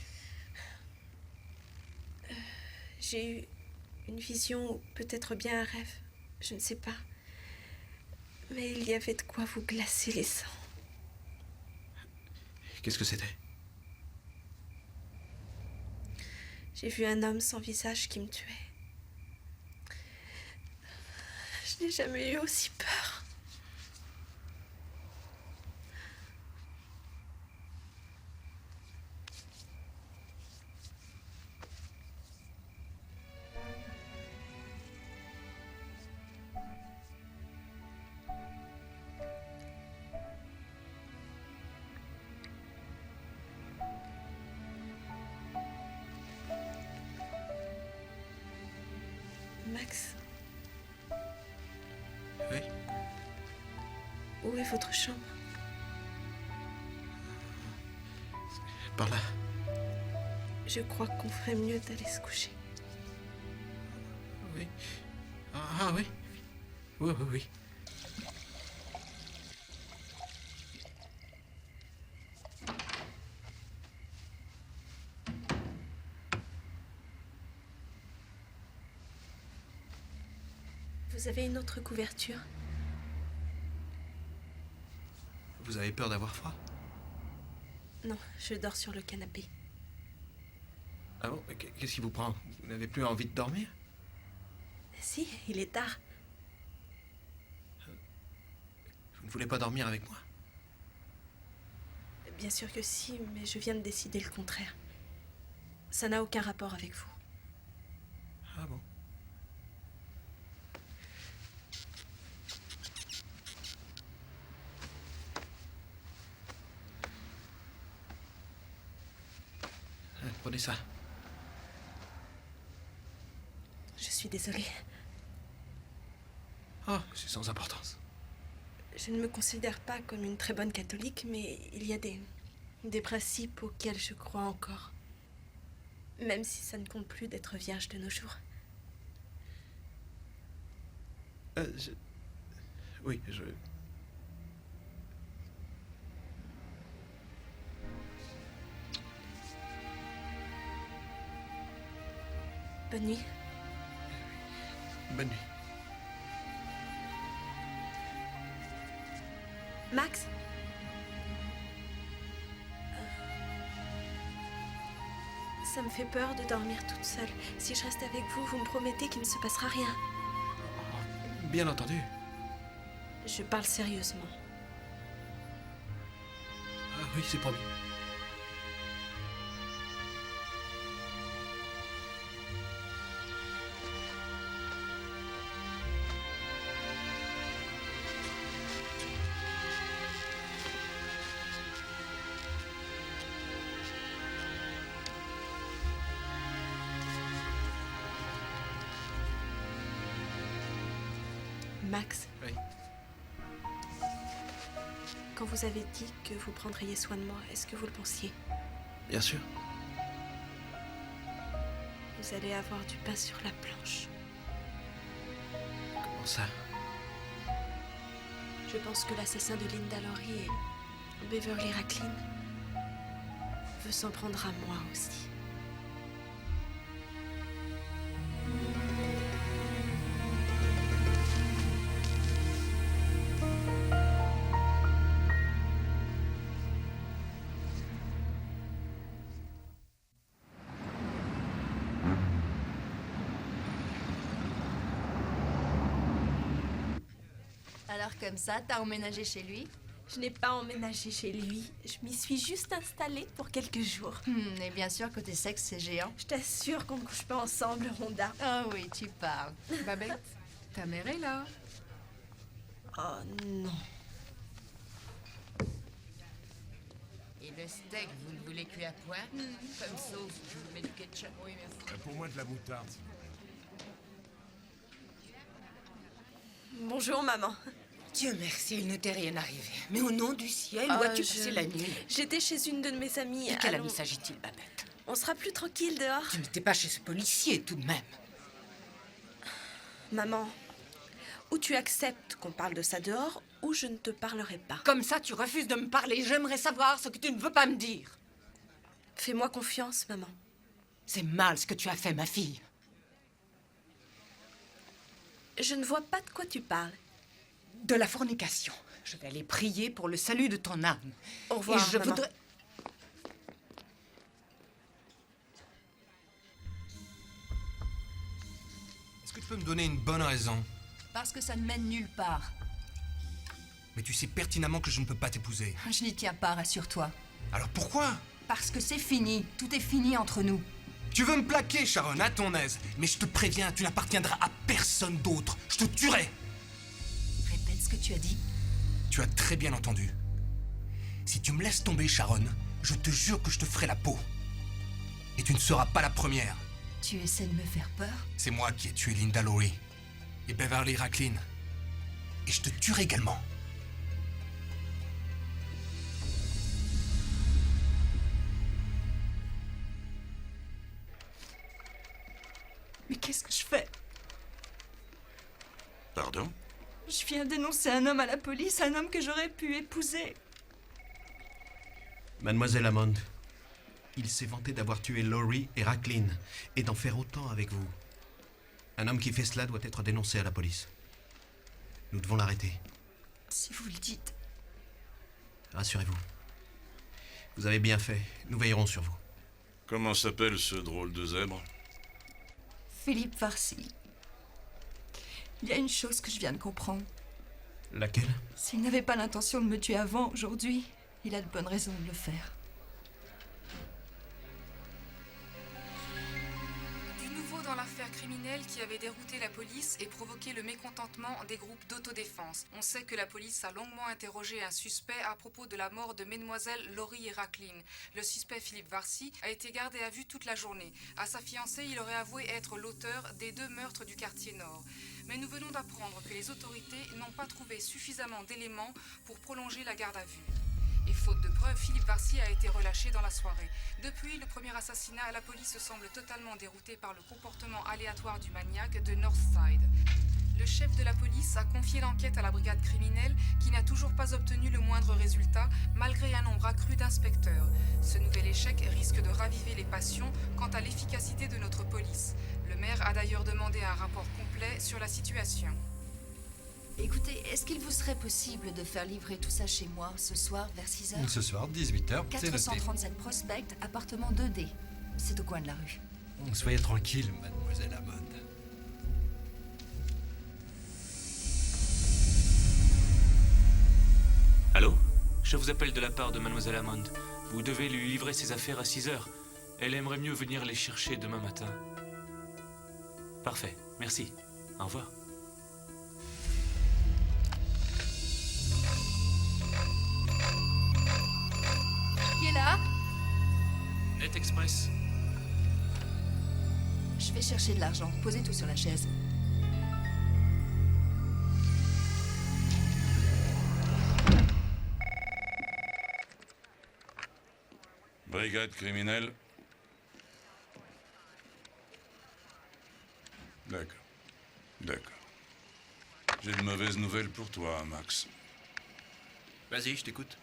J'ai eu une vision, ou peut-être bien un rêve. Je ne sais pas. Mais il y avait de quoi vous glacer les sangs. Qu'est-ce que c'était? J'ai vu un homme sans visage qui me tuait. Je n'ai jamais eu aussi peur. Max, Oui. où est votre chambre? Par là. Je crois qu'on ferait mieux d'aller se coucher. Oui. Ah oui. Oui, oui, oui. Vous avez une autre couverture? Vous avez peur d'avoir froid? Non, je dors sur le canapé. Ah bon? Qu'est-ce qui vous prend? Vous n'avez plus envie de dormir? Si, il est tard. Vous ne voulez pas dormir avec moi? Bien sûr que si, mais je viens de décider le contraire. Ça n'a aucun rapport avec vous. Ah bon? Prenez ça. Je suis désolée. Oh, c'est sans importance. Je ne me considère pas comme une très bonne catholique, mais il y a des principes auxquels je crois encore. Même si ça ne compte plus d'être vierge de nos jours. Oui, je... Bonne nuit. Bonne nuit. Max? Ça me fait peur de dormir toute seule. Si je reste avec vous, vous me promettez qu'il ne se passera rien. Bien entendu. Je parle sérieusement. Ah oui, c'est promis. Max, Oui. quand vous avez dit que vous prendriez soin de moi, est-ce que vous le pensiez? Bien sûr. Vous allez avoir du pain sur la planche. Comment ça? Je pense que l'assassin de Linda Laurie et Beverly Racklin veut s'en prendre à moi aussi. Alors comme ça, t'as emménagé chez lui? Je n'ai pas emménagé chez lui. Je m'y suis juste installée pour quelques jours. Et bien sûr, côté sexe, c'est géant. Je t'assure qu'on ne couche pas ensemble, Rhonda. Ah oui, tu parles. Babette, ta mère est là. Oh non. Et le steak, vous le voulez cuit à point? Comme sauce, je vous mets du ketchup. Oui, merci. Pour moi, de la moutarde. Bonjour, maman. Dieu merci, il ne t'est rien arrivé. Mais au nom du ciel, où as-tu passé la nuit? J'étais chez une de mes amies. De quel ami s'agit-il, Babette? On sera plus tranquille dehors. Tu n'étais pas chez ce policier, tout de même. Maman, ou tu acceptes qu'on parle de ça dehors, ou je ne te parlerai pas. Comme ça, tu refuses de me parler. J'aimerais savoir ce que tu ne veux pas me dire. Fais-moi confiance, maman. C'est mal ce que tu as fait, ma fille. Je ne vois pas de quoi tu parles. De la fornication. Je vais aller prier pour le salut de ton âme. Au revoir, Et je maman. voudrais... Est-ce que tu peux me donner une bonne raison? Parce que ça ne mène nulle part. Mais tu sais pertinemment que je ne peux pas t'épouser. Je n'y tiens pas, rassure-toi. Alors pourquoi? Parce que c'est fini. Tout est fini entre nous. Tu veux me plaquer, Sharon, à ton aise. Mais je te préviens, tu n'appartiendras à personne d'autre. Je te tuerai. Répète ce que tu as dit. Tu as très bien entendu. Si tu me laisses tomber, Sharon, je te jure que je te ferai la peau. Et tu ne seras pas la première. Tu essaies de me faire peur? C'est moi qui ai tué Linda Lowry et Beverly Racklin. Et je te tuerai également. Mais qu'est-ce que je fais? Pardon? Je viens dénoncer un homme à la police, un homme que j'aurais pu épouser. Mademoiselle Hammond, il s'est vanté d'avoir tué Lowry et Racklin et d'en faire autant avec vous. Un homme qui fait cela doit être dénoncé à la police. Nous devons l'arrêter. Si vous le dites. Rassurez-vous. Vous avez bien fait. Nous veillerons sur vous. Comment s'appelle ce drôle de zèbre? Philippe Farcy. Il y a une chose que je viens de comprendre. Laquelle? S'il n'avait pas l'intention de me tuer avant aujourd'hui, il a de bonnes raisons de le faire. Du nouveau dans l'affaire criminelle qui avait dérouté la police et provoqué le mécontentement des groupes d'autodéfense. On sait que la police a longuement interrogé un suspect à propos de la mort de mesdemoiselles Lowry et Racklin. Le suspect Philippe Farcy a été gardé à vue toute la journée. À sa fiancée, il aurait avoué être l'auteur des 2 meurtres du quartier Nord. Mais nous venons d'apprendre que les autorités n'ont pas trouvé suffisamment d'éléments pour prolonger la garde à vue. Et faute de preuves, Philippe Farcy a été relâché dans la soirée. Depuis le premier assassinat, la police semble totalement déroutée par le comportement aléatoire du maniaque de Northside. Le chef de la police a confié l'enquête à la brigade criminelle qui n'a toujours pas obtenu le moindre résultat malgré un nombre accru d'inspecteurs. Ce nouvel échec risque de raviver les passions quant à l'efficacité de notre police. Le maire a d'ailleurs demandé un rapport complet sur la situation. Écoutez, est-ce qu'il vous serait possible de faire livrer tout ça chez moi ce soir vers 6h? Ce soir, 18h, c'est noté. 437 Prospect, appartement 2D. C'est au coin de la rue. Soyez tranquille, mademoiselle Hammond. Allô? Je vous appelle de la part de mademoiselle Hammond. Vous devez lui livrer ses affaires à 6h. Elle aimerait mieux venir les chercher demain matin. Parfait, merci. Au revoir. Qui est là? Net Express. Je vais chercher de l'argent. Posez tout sur la chaise. Brigade criminelle. D'accord. D'accord. J'ai de mauvaises nouvelles pour toi, Max. Vas-y, je t'écoute.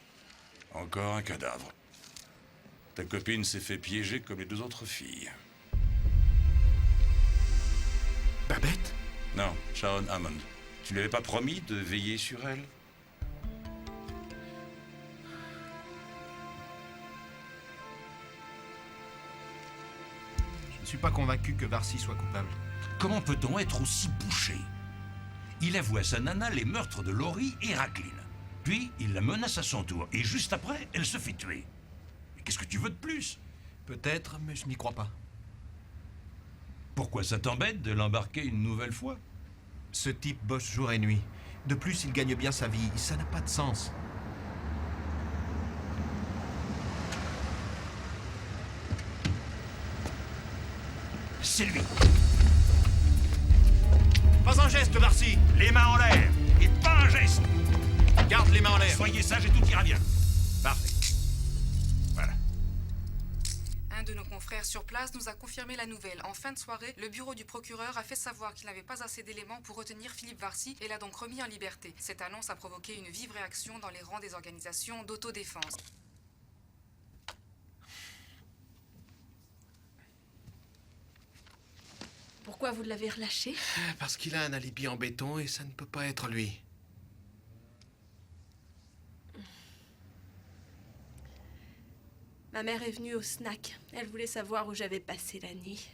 Encore un cadavre. Ta copine s'est fait piéger comme les 2 autres filles. Babette? Non, Sharon Hammond. Tu lui avais pas promis de veiller sur elle? Je ne suis pas convaincu que Farcy soit coupable. Comment peut-on être aussi bouché? Il avoue à sa nana les meurtres de Lowry et Racklin. Puis, il la menace à son tour. Et juste après, elle se fait tuer. Mais qu'est-ce que tu veux de plus? Peut-être, mais je n'y crois pas. Pourquoi ça t'embête de l'embarquer une nouvelle fois? Ce type bosse jour et nuit. De plus, il gagne bien sa vie. Ça n'a pas de sens. C'est lui. Pas un geste, Farcy. Les mains en l'air. Et pas un geste. Garde les mains en l'air. Soyez sage et tout ira bien. Parfait. Voilà. Un de nos confrères sur place nous a confirmé la nouvelle. En fin de soirée, le bureau du procureur a fait savoir qu'il n'avait pas assez d'éléments pour retenir Philippe Farcy et l'a donc remis en liberté. Cette annonce a provoqué une vive réaction dans les rangs des organisations d'autodéfense. Pourquoi vous l'avez relâché? Parce qu'il a un alibi en béton et ça ne peut pas être lui. Ma mère est venue au snack. Elle voulait savoir où j'avais passé la nuit.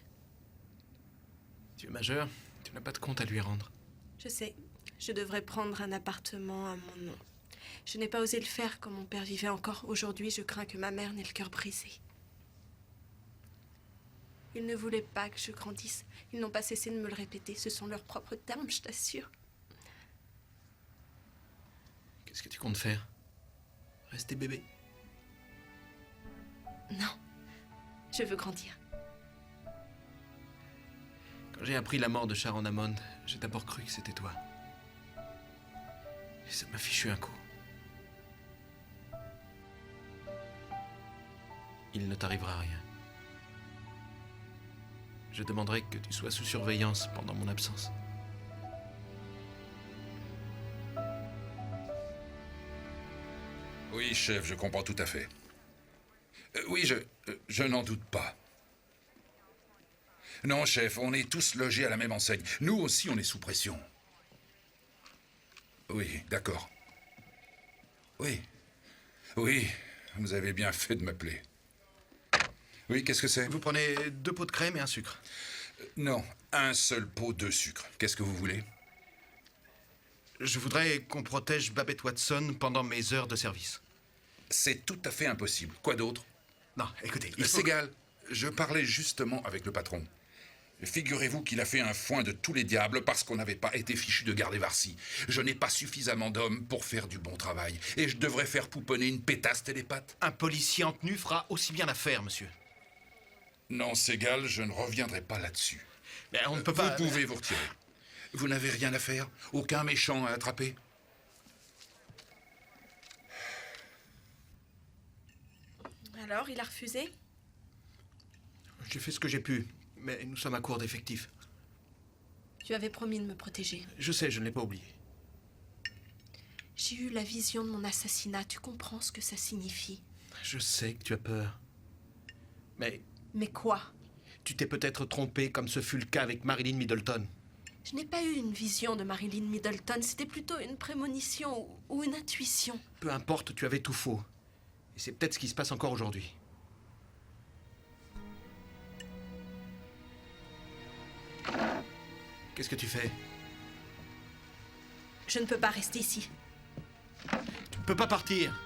Tu es majeur, tu n'as pas de compte à lui rendre. Je sais, je devrais prendre un appartement à mon nom. Je n'ai pas osé le faire quand mon père vivait encore. Aujourd'hui, je crains que ma mère n'ait le cœur brisé. Ils ne voulaient pas que je grandisse. Ils n'ont pas cessé de me le répéter. Ce sont leurs propres termes, je t'assure. Qu'est-ce que tu comptes faire? Rester bébé? Non, je veux grandir. Quand j'ai appris la mort de Sharon Hammond, j'ai d'abord cru que c'était toi. Et ça m'a fichu un coup. Il ne t'arrivera rien. Je demanderai que tu sois sous surveillance pendant mon absence. Oui, chef, je comprends tout à fait. Oui, je n'en doute pas. Non, chef, on est tous logés à la même enseigne. Nous aussi, on est sous pression. Oui, d'accord. Oui. Oui, vous avez bien fait de m'appeler. Oui, qu'est-ce que c'est? Vous prenez 2 pots de crème et un sucre. Non, un seul pot de sucre. Qu'est-ce que vous voulez? Je voudrais qu'on protège Babette Watson pendant mes heures de service. C'est tout à fait impossible. Quoi d'autre? Non, écoutez, Segal, je parlais justement avec le patron. Figurez-vous qu'il a fait un foin de tous les diables parce qu'on n'avait pas été fichu de garder Varcy. Je n'ai pas suffisamment d'hommes pour faire du bon travail. Et je devrais faire pouponner une pétasse télépathe. Un policier en tenue fera aussi bien l'affaire, monsieur. Non, Segal, je ne reviendrai pas là-dessus. Mais on ne peut pas... Vous pouvez vous retirer. Vous n'avez rien à faire? Aucun méchant à attraper? Alors, il a refusé? J'ai fait ce que j'ai pu, mais nous sommes à court d'effectifs. Tu avais promis de me protéger. Je sais, je ne l'ai pas oublié. J'ai eu la vision de mon assassinat. Tu comprends ce que ça signifie? Je sais que tu as peur. Mais... Mais quoi? Tu t'es peut-être trompé, comme ce fut le cas avec Marilyn Middleton. Je n'ai pas eu une vision de Marilyn Middleton. C'était plutôt une prémonition ou une intuition. Peu importe, tu avais tout faux. Et c'est peut-être ce qui se passe encore aujourd'hui. Qu'est-ce que tu fais? Je ne peux pas rester ici. Tu ne peux pas partir.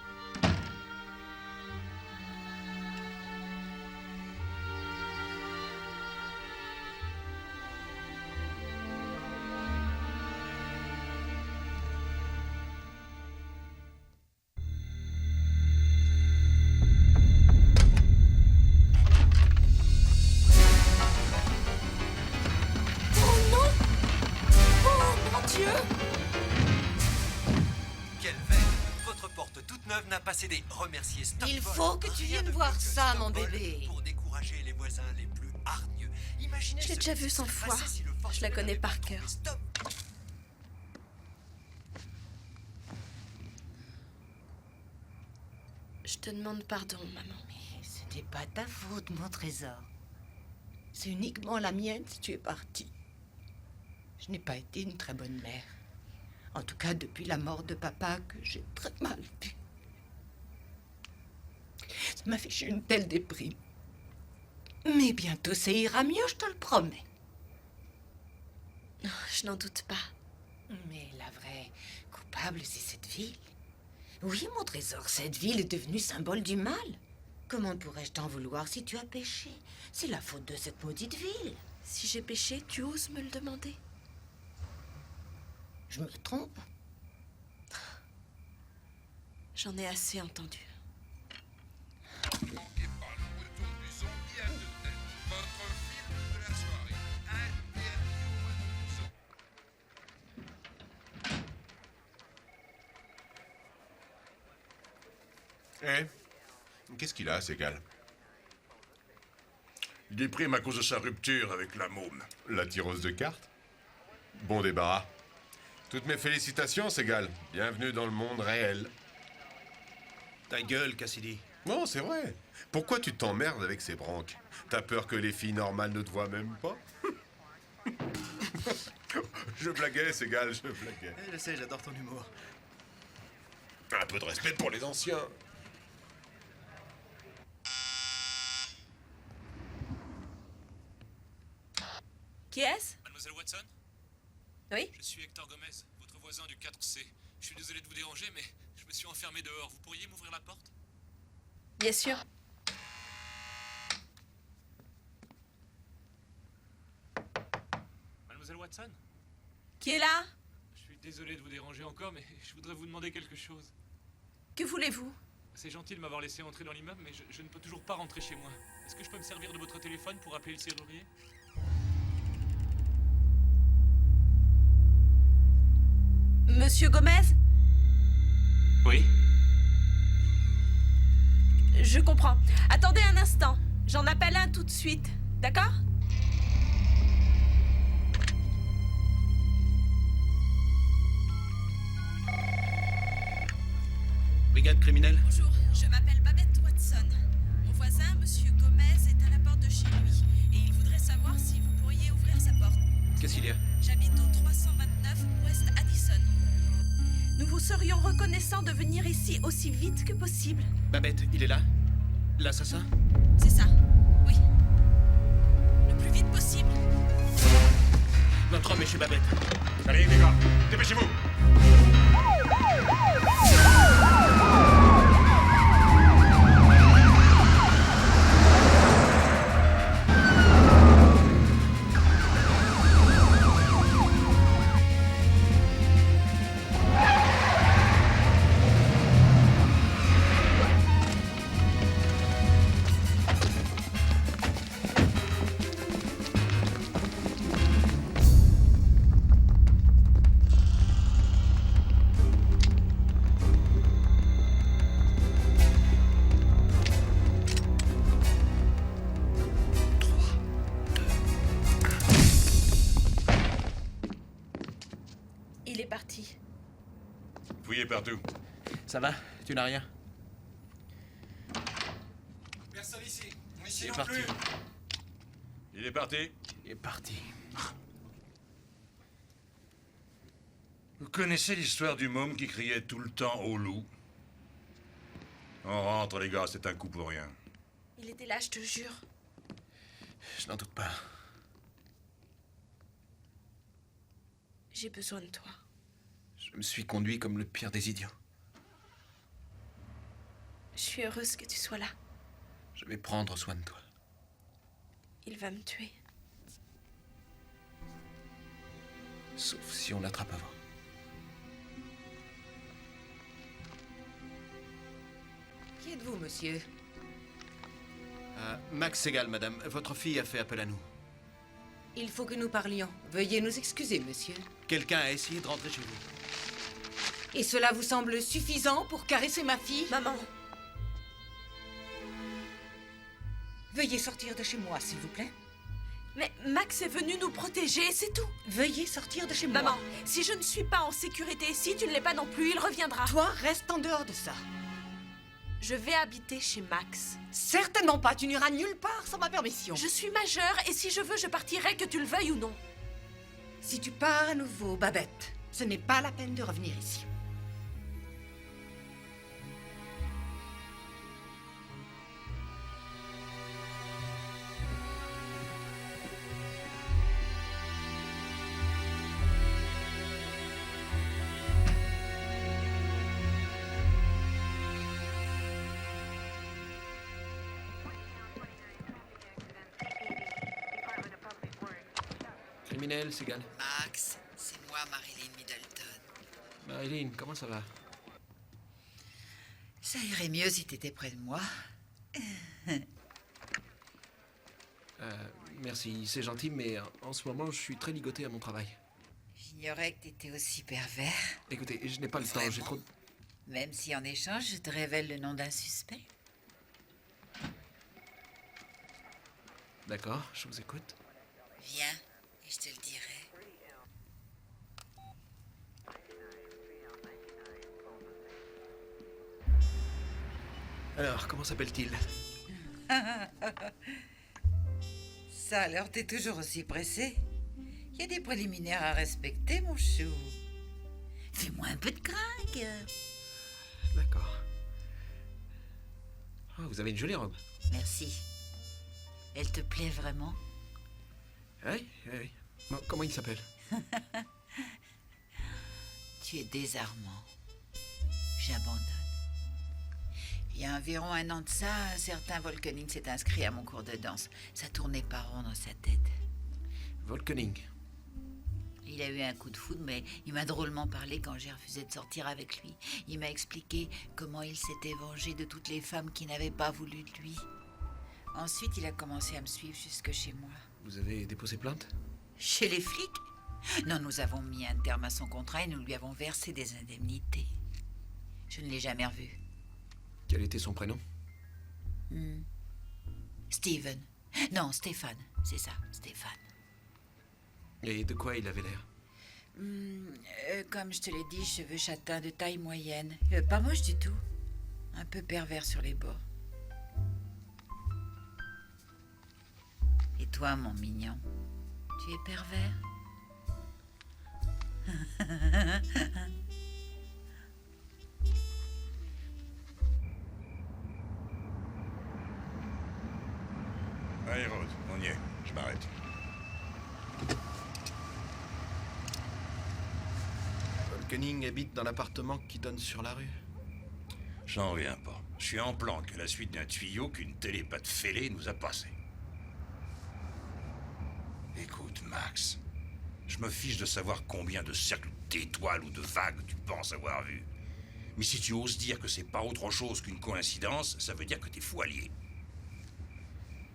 N'a pas cédé. Remerciez Stockport. Il faut que tu viennes voir ça, mon bébé. Pour décourager les voisins les plus hargneux. Imaginez. Je l'ai déjà vu 100 fois. Je la connais par cœur. Je te demande pardon, maman. Mais ce n'est pas ta faute, mon trésor. C'est uniquement la mienne si tu es partie. Je n'ai pas été une très bonne mère. En tout cas, depuis la mort de papa, que j'ai très mal vu. Ça m'a fait une telle déprime. Mais bientôt, ça ira mieux, je te le promets. Je n'en doute pas. Mais la vraie coupable, c'est cette ville. Oui, mon trésor, cette ville est devenue symbole du mal. Comment pourrais-je t'en vouloir si tu as péché? C'est la faute de cette maudite ville. Si j'ai péché, tu oses me le demander? Je me trompe? J'en ai assez entendu. Eh, qu'est-ce qu'il a, Segal? Il déprime à cause de sa rupture avec la môme. La tireuse de cartes? Bon débarras. Toutes mes félicitations, Segal. Bienvenue dans le monde réel. Ta gueule, Cassidy. Non, c'est vrai. Pourquoi tu t'emmerdes avec ces branques? T'as peur que les filles normales ne te voient même pas? Je blaguais, Segal, je blaguais. Je sais, j'adore ton humour. Un peu de respect pour les anciens. Qui est-ce? Mademoiselle Watson? Oui? Je suis Hector Gomez, votre voisin du 4C. Je suis désolé de vous déranger, mais je me suis enfermé dehors. Vous pourriez m'ouvrir la porte? Bien sûr. Mademoiselle Watson? Qui est là? Je suis désolé de vous déranger encore, mais je voudrais vous demander quelque chose. Que voulez-vous? C'est gentil de m'avoir laissé entrer dans l'immeuble, mais je ne peux toujours pas rentrer chez moi. Est-ce que je peux me servir de votre téléphone pour appeler le serrurier? Monsieur Gomez? Oui? Je comprends. Attendez un instant. J'en appelle un tout de suite. D'accord? Brigade criminelle? Bonjour, je m'appelle Babette Watson. Mon voisin, Monsieur Gomez, est à la porte de chez lui. Et il voudrait savoir si vous pourriez ouvrir sa porte. Qu'est-ce qu'il y a? J'habite au 329 West Addison. Nous vous serions reconnaissants de venir ici aussi vite que possible. Babette, il est là? L'assassin? C'est ça, oui. Le plus vite possible. Notre homme est chez Babette. Allez, les gars, dépêchez-vous. Il est parti. Fouillez partout. Ça va? Tu n'as rien? Personne ici. Il est parti. Il est parti. Il est parti. Vous connaissez l'histoire du môme qui criait tout le temps au loup? On rentre, les gars, c'est un coup pour rien. Il était là, je te jure. Je n'en doute pas. J'ai besoin de toi. Je me suis conduit comme le pire des idiots. Je suis heureuse que tu sois là. Je vais prendre soin de toi. Il va me tuer. Sauf si on l'attrape avant. Qui êtes-vous, monsieur? Max Segal, madame. Votre fille a fait appel à nous. Il faut que nous parlions. Veuillez nous excuser, monsieur. Quelqu'un a essayé de rentrer chez vous. Et cela vous semble suffisant pour caresser ma fille? Maman. Veuillez sortir de chez moi, s'il vous plaît. Mais Max est venu nous protéger, c'est tout. Veuillez sortir de chez moi. Maman, si je ne suis pas en sécurité, si tu ne l'es pas non plus, il reviendra. Toi, reste en dehors de ça. Je vais habiter chez Max. Certainement pas, tu n'iras nulle part sans ma permission. Je suis majeure et si je veux, je partirai, que tu le veuilles ou non. Si tu pars à nouveau, Babette, ce n'est pas la peine de revenir ici. Criminel, Segal. Max, c'est moi, Marilyn Middleton. Marilyn, comment ça va? Ça irait mieux si t'étais près de moi. Merci, c'est gentil, mais en ce moment, je suis très ligoté à mon travail. J'ignorais que t'étais aussi pervers. Écoutez, je n'ai pas le temps, j'ai trop... Même si en échange, je te révèle le nom d'un suspect. D'accord, je vous écoute. Viens, et je te le dirai. Alors, comment s'appelle-t-il? Ça, alors t'es toujours aussi pressé? Il y a des préliminaires à respecter, mon chou. Fais-moi un peu de crinque. D'accord. Ah, vous avez une jolie robe. Merci. Elle te plaît vraiment? Oui, oui, oui. Bon, comment il s'appelle? Tu es désarmant. J'abandonne. Il y a environ 1 an de ça, un certain Volkening s'est inscrit à mon cours de danse. Ça tournait pas rond dans sa tête. Volkening. Il a eu un coup de foudre, mais il m'a drôlement parlé quand j'ai refusé de sortir avec lui. Il m'a expliqué comment il s'était vengé de toutes les femmes qui n'avaient pas voulu de lui. Ensuite, il a commencé à me suivre jusque chez moi. Vous avez déposé plainte? Chez les flics? Non, nous avons mis un terme à son contrat et nous lui avons versé des indemnités. Je ne l'ai jamais revu. Quel était son prénom? Steven. Non, Stéphane. C'est ça, Stéphane. Et de quoi il avait l'air? Comme je te l'ai dit, cheveux châtains de taille moyenne. Pas moche du tout. Un peu pervers sur les bords. Et toi, mon mignon, tu es pervers? Allez, Rose, on y est. Je m'arrête. Volkening habite dans l'appartement qui donne sur la rue. J'en reviens pas. Je suis en planque à la suite d'un tuyau qu'une télépathe fêlée nous a passé. Écoute, Max, je me fiche de savoir combien de cercles d'étoiles ou de vagues tu penses avoir vu. Mais si tu oses dire que c'est pas autre chose qu'une coïncidence, ça veut dire que t'es fou allié.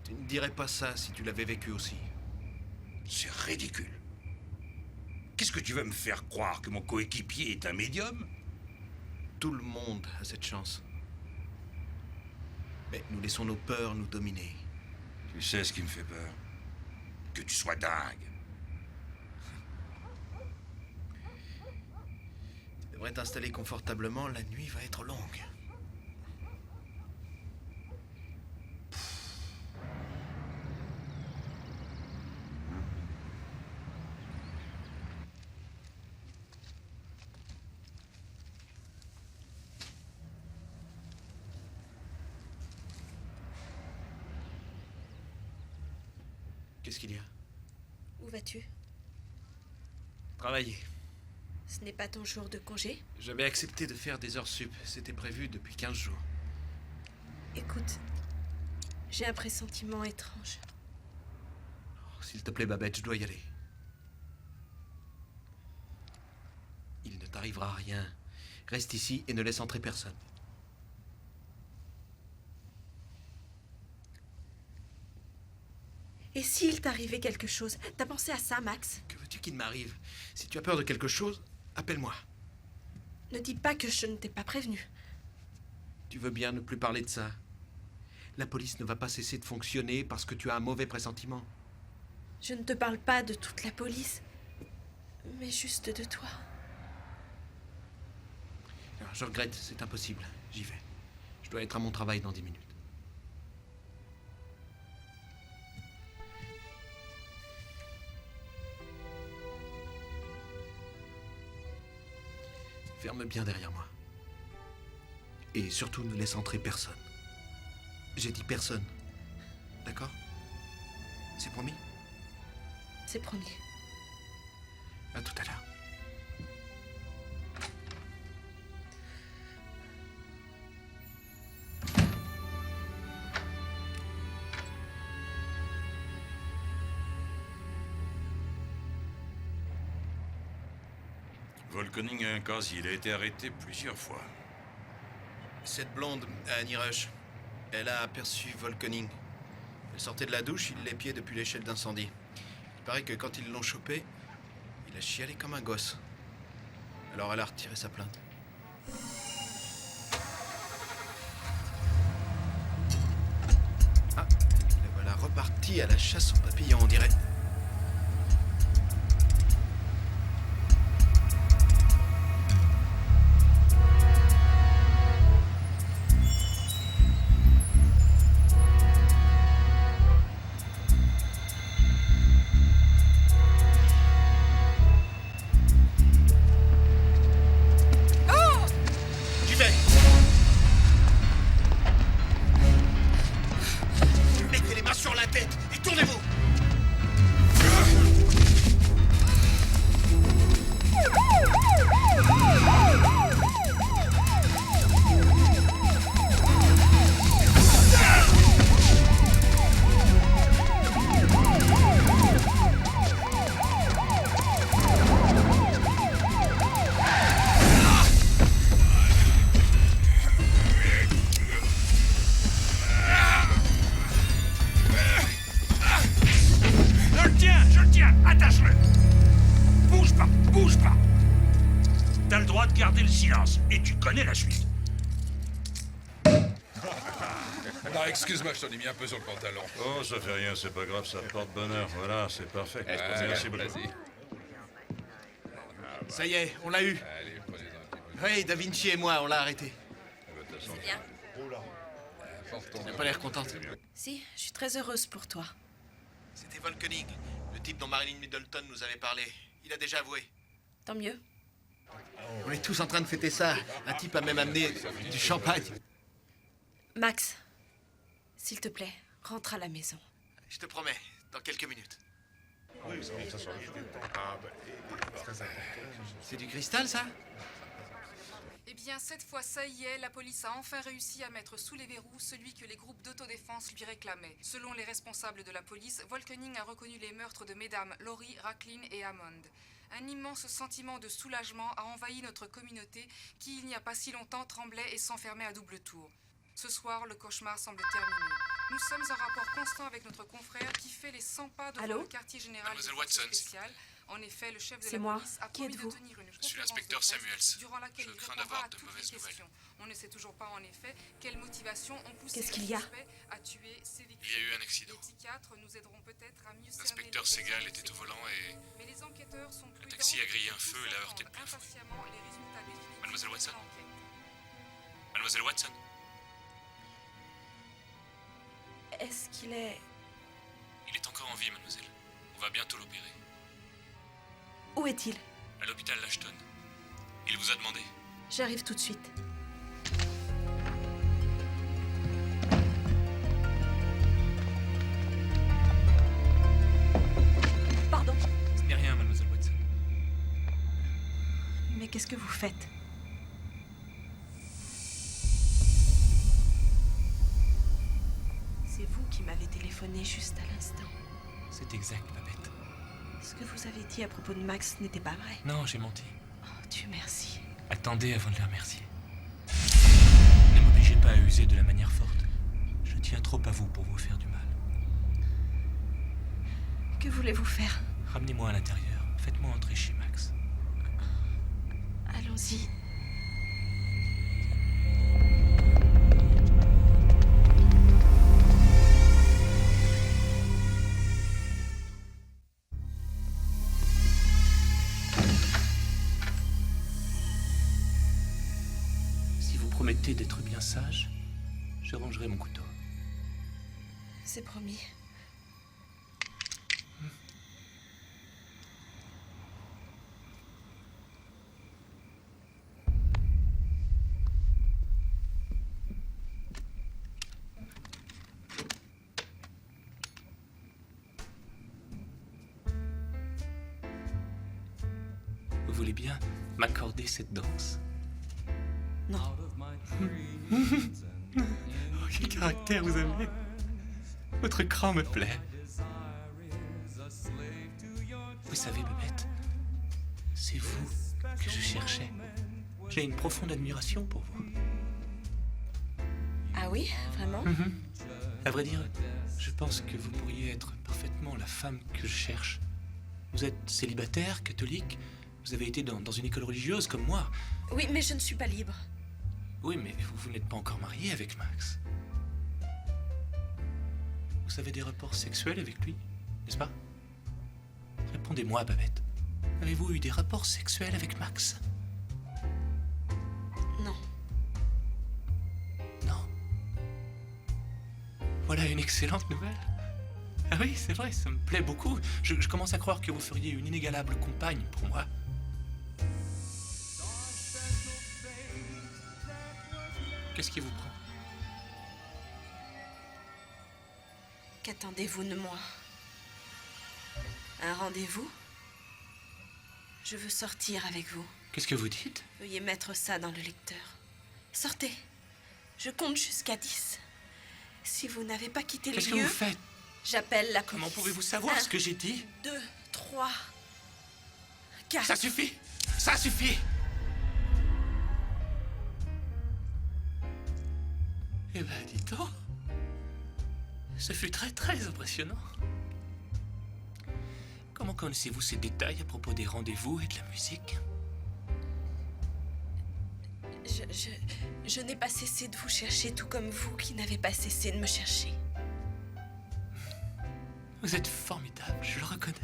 Tu ne dirais pas ça si tu l'avais vécu aussi. C'est ridicule. Qu'est-ce que tu veux me faire croire, que mon coéquipier est un médium? Tout le monde a cette chance. Mais nous laissons nos peurs nous dominer. Tu sais ce qui me fait peur? Que tu sois dingue. Tu devrais t'installer confortablement, la nuit va être longue. Qu'est-ce qu'il y a? Où vas-tu? Travailler. Ce n'est pas ton jour de congé? J'avais accepté de faire des heures sup. C'était prévu depuis 15 jours. Écoute, j'ai un pressentiment étrange. Oh, s'il te plaît, Babette, je dois y aller. Il ne t'arrivera rien. Reste ici et ne laisse entrer personne. Et s'il t'arrivait quelque chose? T'as pensé à ça, Max? Que veux-tu qu'il m'arrive? Si tu as peur de quelque chose, appelle-moi. Ne dis pas que je ne t'ai pas prévenu. Tu veux bien ne plus parler de ça? La police ne va pas cesser de fonctionner parce que tu as un mauvais pressentiment. Je ne te parle pas de toute la police, mais juste de toi. Alors, je regrette, c'est impossible. J'y vais. Je dois être à mon travail dans 10 minutes. Ferme bien derrière moi. Et surtout, ne laisse entrer personne. J'ai dit personne. D'accord? C'est promis? C'est promis. À tout à l'heure. Volkening a un casier, il a été arrêté plusieurs fois. Cette blonde, Annie Rush, elle a aperçu Volkening. Elle sortait de la douche, il l'épiait depuis l'échelle d'incendie. Il paraît que quand ils l'ont chopé, il a chialé comme un gosse. Alors elle a retiré sa plainte. Ah, la voilà repartie à la chasse aux papillons, on dirait. Mettez les mains sur la tête et tournez-vous! t'as le droit de garder le silence. Et tu connais la suite. Non, excuse-moi, je t'en ai mis un peu sur le pantalon. Oh, ça fait rien, c'est pas grave, ça porte bonheur. Voilà, c'est parfait. Merci beaucoup. Vas-y. Ça y est, on l'a eu. Allez, prenez-en un petit peu. Oui, Da Vinci et moi, on l'a arrêté. C'est bien. Tu n'as pas l'air contente. Si, je suis très heureuse pour toi. C'était Volkening, le type dont Marilyn Middleton nous avait parlé. Il a déjà avoué. Tant mieux. On est tous en train de fêter ça. Un type a même amené du champagne. Max, s'il te plaît, rentre à la maison. Je te promets, dans quelques minutes. C'est du cristal, ça? Eh bien, cette fois, ça y est, la police a enfin réussi à mettre sous les verrous celui que les groupes d'autodéfense lui réclamaient. Selon les responsables de la police, Volkening a reconnu les meurtres de mesdames Laurie, Racklin et Hammond. Un immense sentiment de soulagement a envahi notre communauté qui, il n'y a pas si longtemps, tremblait et s'enfermait à double tour. Ce soir, le cauchemar semble terminé. Nous sommes en rapport constant avec notre confrère qui fait les 100 pas devant Allô? le quartier général Mademoiselle des forces Watson. spéciales. En effet, le chef de C'est la moi. police a Qui promis de êtes-vous? tenir une Je suis conférence l'inspecteur de presse Samuels. durant laquelle Je il crains répondra d'avoir à de toutes mauvaises les nouvelles. questions. On ne sait toujours pas en effet quelles motivations ont poussé Qu'est-ce les qu'il y a? suspects à tuer ces victimes. Il y a eu un accident. Les psychiatres nous aideront peut-être à mieux cerner L'inspecteur les Segal raisons de était ces au volant et mais les enquêteurs sont le taxi a grillé un feu et l'a heurté de attendent plein fouet. impatiemment les résultats définitifs Mademoiselle Watson? de l'enquête. Mademoiselle Watson? Est-ce qu'il est... Il est encore en vie, mademoiselle. On va bientôt l'opérer. Où est-il? À l'hôpital Lashton. Il vous a demandé. J'arrive tout de suite. Pardon. Ce n'est rien, mademoiselle Watson. Mais qu'est-ce que vous faites? C'est vous qui m'avez téléphoné juste à l'instant. C'est exact, Babette. Ce que vous avez dit à propos de Max n'était pas vrai. Non, j'ai menti. Oh, Dieu merci. Attendez avant de le remercier. Ne m'obligez pas à user de la manière forte. Je tiens trop à vous pour vous faire du mal. Que voulez-vous faire? Ramenez-moi à l'intérieur. Faites-moi entrer chez Max. Allons-y. Si vous promettez d'être bien sage, je rangerai mon couteau. C'est promis. Vous voulez bien m'accorder cette danse? Non. Oh, quel caractère vous avez! Votre cran me plaît. Vous savez, Babette, c'est vous que je cherchais. J'ai une profonde admiration pour vous. Ah oui, vraiment? À vrai dire, je pense que vous pourriez être parfaitement la femme que je cherche. Vous êtes célibataire, catholique, vous avez été dans une école religieuse comme moi. Oui, mais je ne suis pas libre. Oui, mais vous n'êtes pas encore marié avec Max. Vous avez des rapports sexuels avec lui, n'est-ce pas? Répondez-moi, Babette. Avez-vous eu des rapports sexuels avec Max? Non. Non. Voilà une excellente nouvelle. Ah oui, c'est vrai, ça me plaît beaucoup. Je commence à croire que vous feriez une inégalable compagne pour moi. Qu'est-ce qui vous prend? Qu'attendez-vous de moi? Un rendez-vous? Je veux sortir avec vous. Qu'est-ce que vous dites? Veuillez mettre ça dans le lecteur. Sortez. Je compte jusqu'à 10. Si vous n'avez pas quitté le lieu... Qu'est-ce que vous faites? J'appelle la police. Comment pouvez-vous savoir ce que j'ai dit? 2, 3, 4... Ça suffit! Ça suffit! Eh ben, dis donc. Ce fut très, très impressionnant. Comment connaissez-vous ces détails à propos des rendez-vous et de la musique? Je n'ai pas cessé de vous chercher, tout comme vous qui n'avez pas cessé de me chercher. Vous êtes formidable, je le reconnais.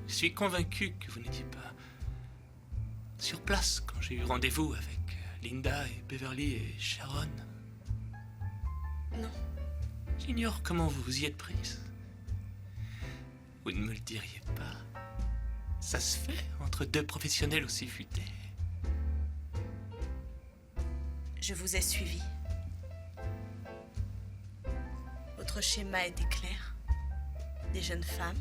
Je suis convaincu que vous n'étiez pas sur place quand j'ai eu rendez-vous avec Linda et Beverly et Sharon. Non. J'ignore comment vous vous y êtes prise. Vous ne me le diriez pas. Ça se fait entre deux professionnels aussi futés. Je vous ai suivi. Votre schéma était clair. Des jeunes femmes,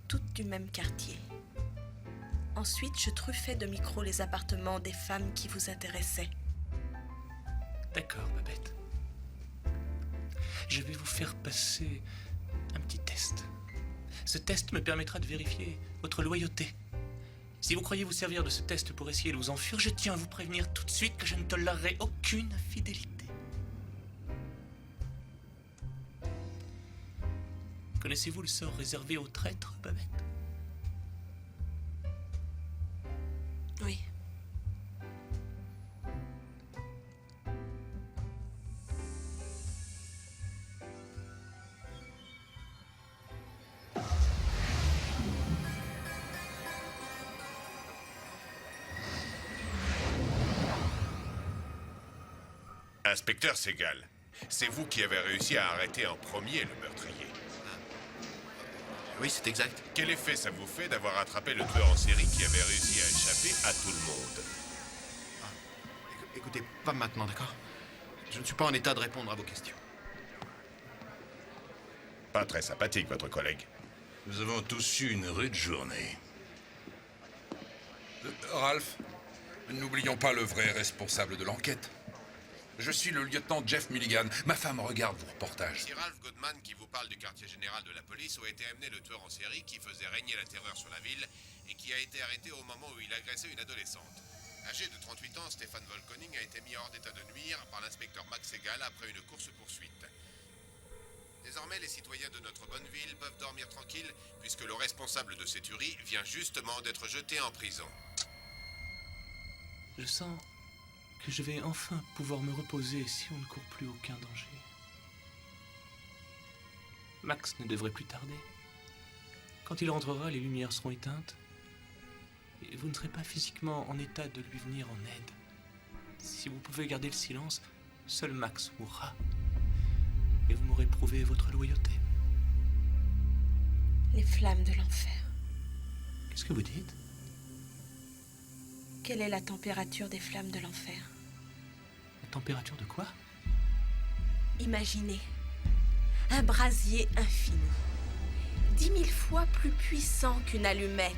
toutes du même quartier. Ensuite, je truffais de micros les appartements des femmes qui vous intéressaient. D'accord, Babette. Je vais vous faire passer un petit test. Ce test me permettra de vérifier votre loyauté. Si vous croyez vous servir de ce test pour essayer de vous enfuir, je tiens à vous prévenir tout de suite que je ne tolérerai aucune infidélité. Connaissez-vous le sort réservé aux traîtres, Babette? Oui. Inspecteur Segal, c'est vous qui avez réussi à arrêter en premier le meurtrier. Oui, c'est exact. Quel effet ça vous fait d'avoir attrapé le tueur en série qui avait réussi à échapper à tout le monde? Écoutez, pas maintenant, d'accord? Je ne suis pas en état de répondre à vos questions. Pas très sympathique, votre collègue. Nous avons tous eu une rude journée. Ralph, n'oublions pas le vrai responsable de l'enquête. Je suis le lieutenant Jeff Milligan. Ma femme regarde vos reportages. C'est Ralph Goodman qui vous parle du quartier général de la police où a été amené le tueur en série qui faisait régner la terreur sur la ville et qui a été arrêté au moment où il agressait une adolescente. Âgé de 38 ans, Stéphane Volkoning a été mis hors d'état de nuire par l'inspecteur Max Segal après une course-poursuite. Désormais, les citoyens de notre bonne ville peuvent dormir tranquilles puisque le responsable de ces tueries vient justement d'être jeté en prison. Je sens que je vais enfin pouvoir me reposer si on ne court plus aucun danger. Max ne devrait plus tarder. Quand il rentrera, les lumières seront éteintes et vous ne serez pas physiquement en état de lui venir en aide. Si vous pouvez garder le silence, seul Max mourra et vous m'aurez prouvé votre loyauté. Les flammes de l'enfer. Qu'est-ce que vous dites? Quelle est la température des flammes de l'enfer? La température de quoi? Imaginez un brasier infini, 10 000 fois plus puissant qu'une allumette,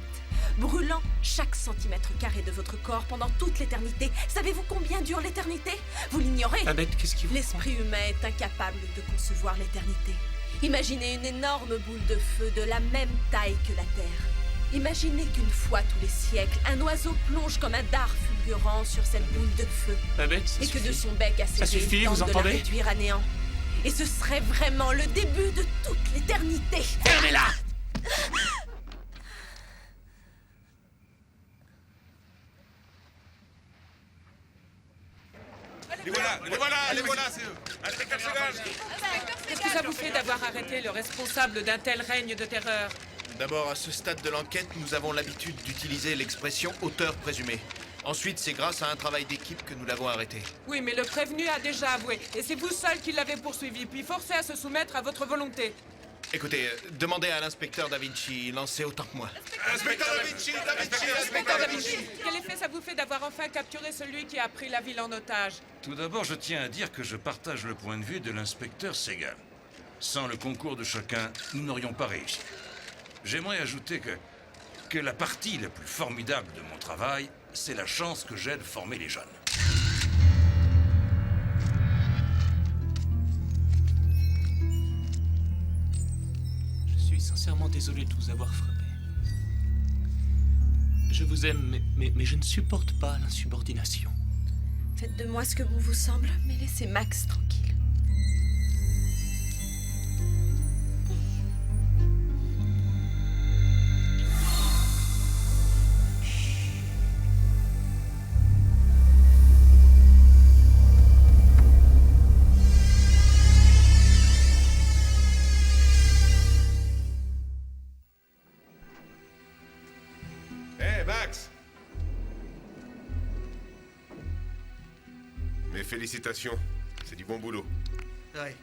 brûlant chaque centimètre carré de votre corps pendant toute l'éternité. Savez-vous combien dure l'éternité? Vous l'ignorez. Babette, qu'est-ce qui vous... L'esprit humain est incapable de concevoir l'éternité. Imaginez une énorme boule de feu de la même taille que la Terre. Imaginez qu'une fois tous les siècles, un oiseau plonge comme un dard fulgurant sur cette boule de feu. Babette, ça et suffit. que de son bec acéré, il tente de la réduire à néant. Et ce serait vraiment le début de toute l'éternité. Fermez-la! Les voilà, c'est eux. Inspecteur Segal. Qu'est-ce que ça vous fait d'avoir arrêté le responsable d'un tel règne de terreur? D'abord, à ce stade de l'enquête, nous avons l'habitude d'utiliser l'expression auteur présumé. Ensuite, c'est grâce à un travail d'équipe que nous l'avons arrêté. Oui, mais le prévenu a déjà avoué. Et c'est vous seul qui l'avez poursuivi, puis forcé à se soumettre à votre volonté. Écoutez, demandez à l'inspecteur Da Vinci, il en sait autant que moi. Inspecteur Da Vinci, Inspecteur Da Vinci, quel effet ça vous fait d'avoir enfin capturé celui qui a pris la ville en otage? Tout d'abord, je tiens à dire que je partage le point de vue de l'inspecteur Segal. Sans le concours de chacun, nous n'aurions pas réussi. J'aimerais ajouter que la partie la plus formidable de mon travail, c'est la chance que j'ai de former les jeunes. Je suis sincèrement désolé de vous avoir frappé. Je vous aime, mais je ne supporte pas l'insubordination. Faites de moi ce que bon vous semble, mais laissez Max tranquille. Max! Mes félicitations. C'est du bon boulot. Ouais.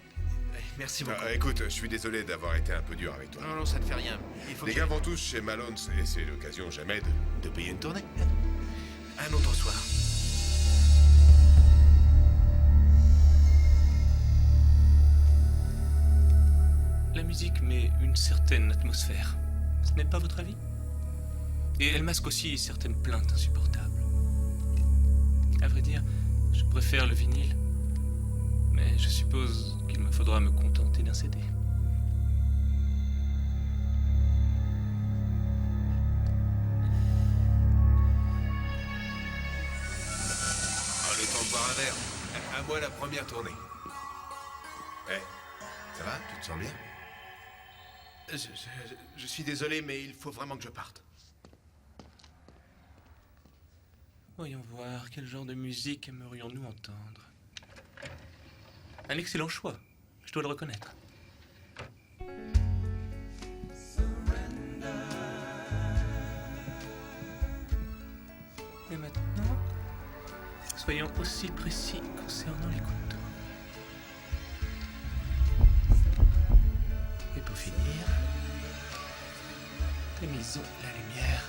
Merci beaucoup. Écoute, je suis désolé d'avoir été un peu dur avec toi. Non, ça ne fait rien. Les gars vont tous chez Malone's et c'est l'occasion jamais de payer une tournée. Un autre soir. La musique met une certaine atmosphère. Ce n'est pas votre avis? Et elle masque aussi certaines plaintes insupportables. À vrai dire, je préfère le vinyle. Mais je suppose qu'il me faudra me contenter d'un CD. Le temps de boire un verre. À moi la première tournée. Ça va? Tu te sens bien? Je suis désolé, mais il faut vraiment que je parte. Voyons voir, quel genre de musique aimerions-nous entendre? Un excellent choix, je dois le reconnaître. Et maintenant, soyons aussi précis concernant les couteaux. Et pour finir, tamisons la lumière.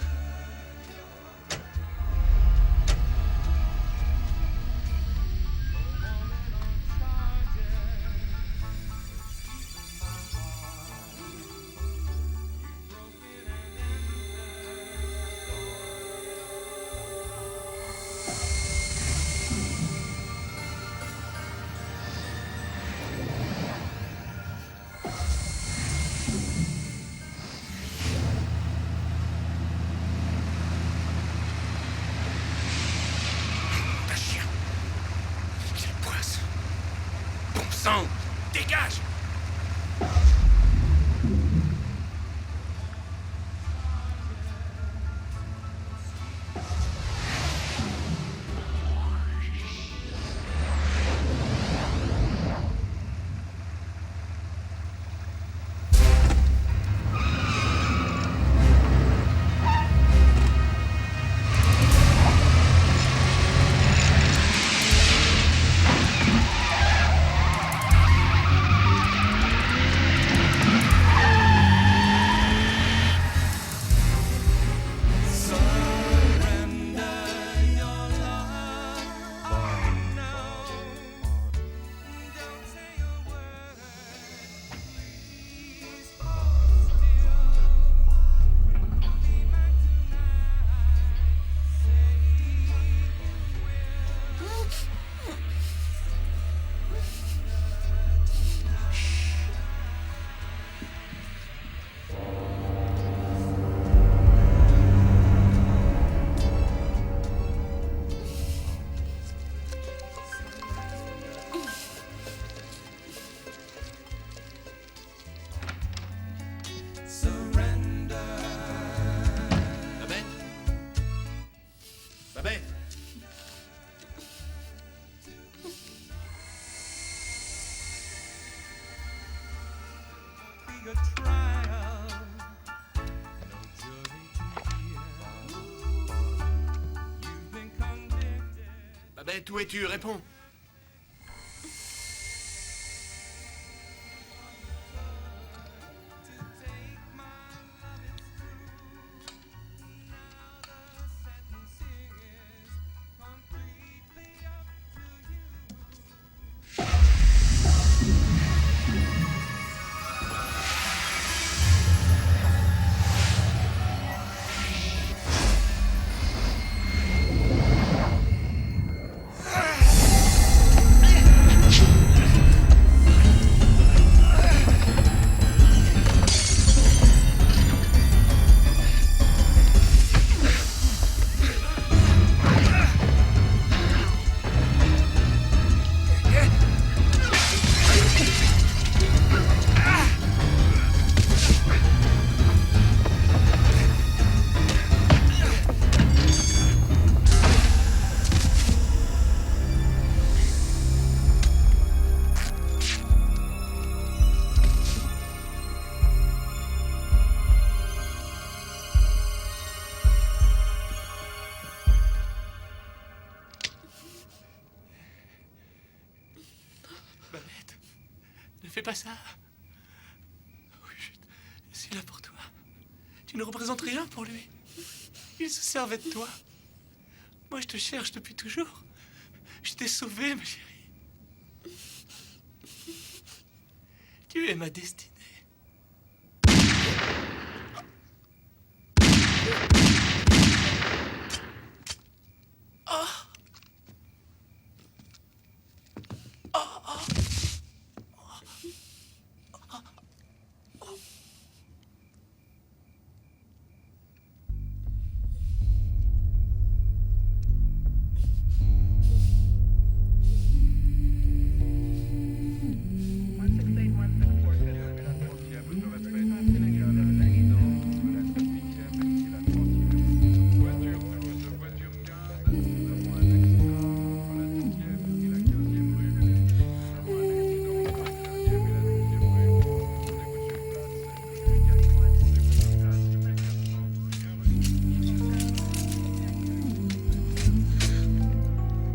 Dégage! Babette, où es-tu? Réponds. Fais pas ça. Oui, je suis là pour toi. Tu ne représentes rien pour lui. Il se servait de toi. Moi, je te cherche depuis toujours. Je t'ai sauvé, ma chérie. Tu es ma destinée.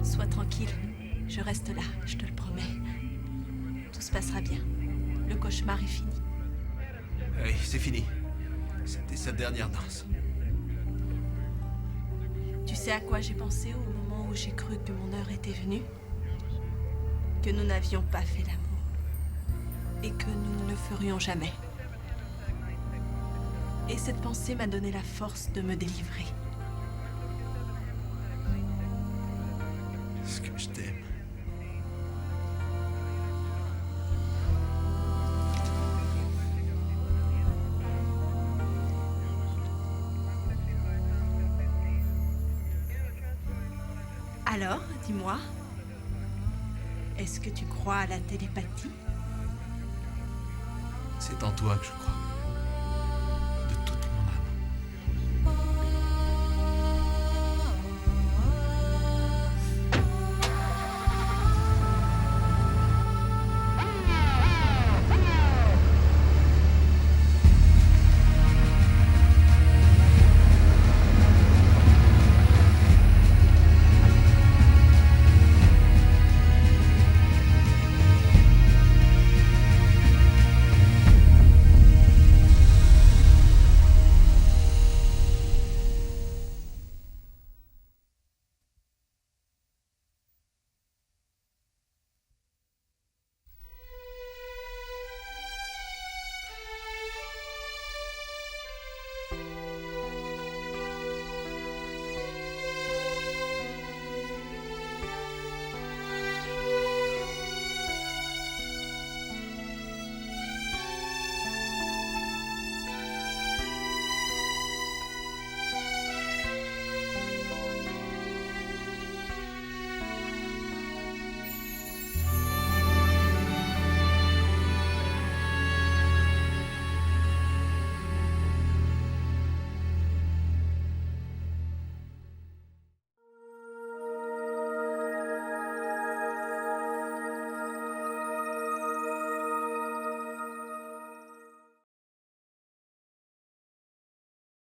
Sois tranquille. Je reste là, je te le promets. Tout se passera bien. Le cauchemar est fini. Oui, c'est fini. C'était sa dernière danse. Tu sais à quoi j'ai pensé au moment où j'ai cru que mon heure était venue? Que nous n'avions pas fait l'amour. Et que nous ne le ferions jamais. Et cette pensée m'a donné la force de me délivrer. Est-ce que je t'aime? Alors, dis-moi, est-ce que tu crois à la télépathie? C'est en toi que je crois.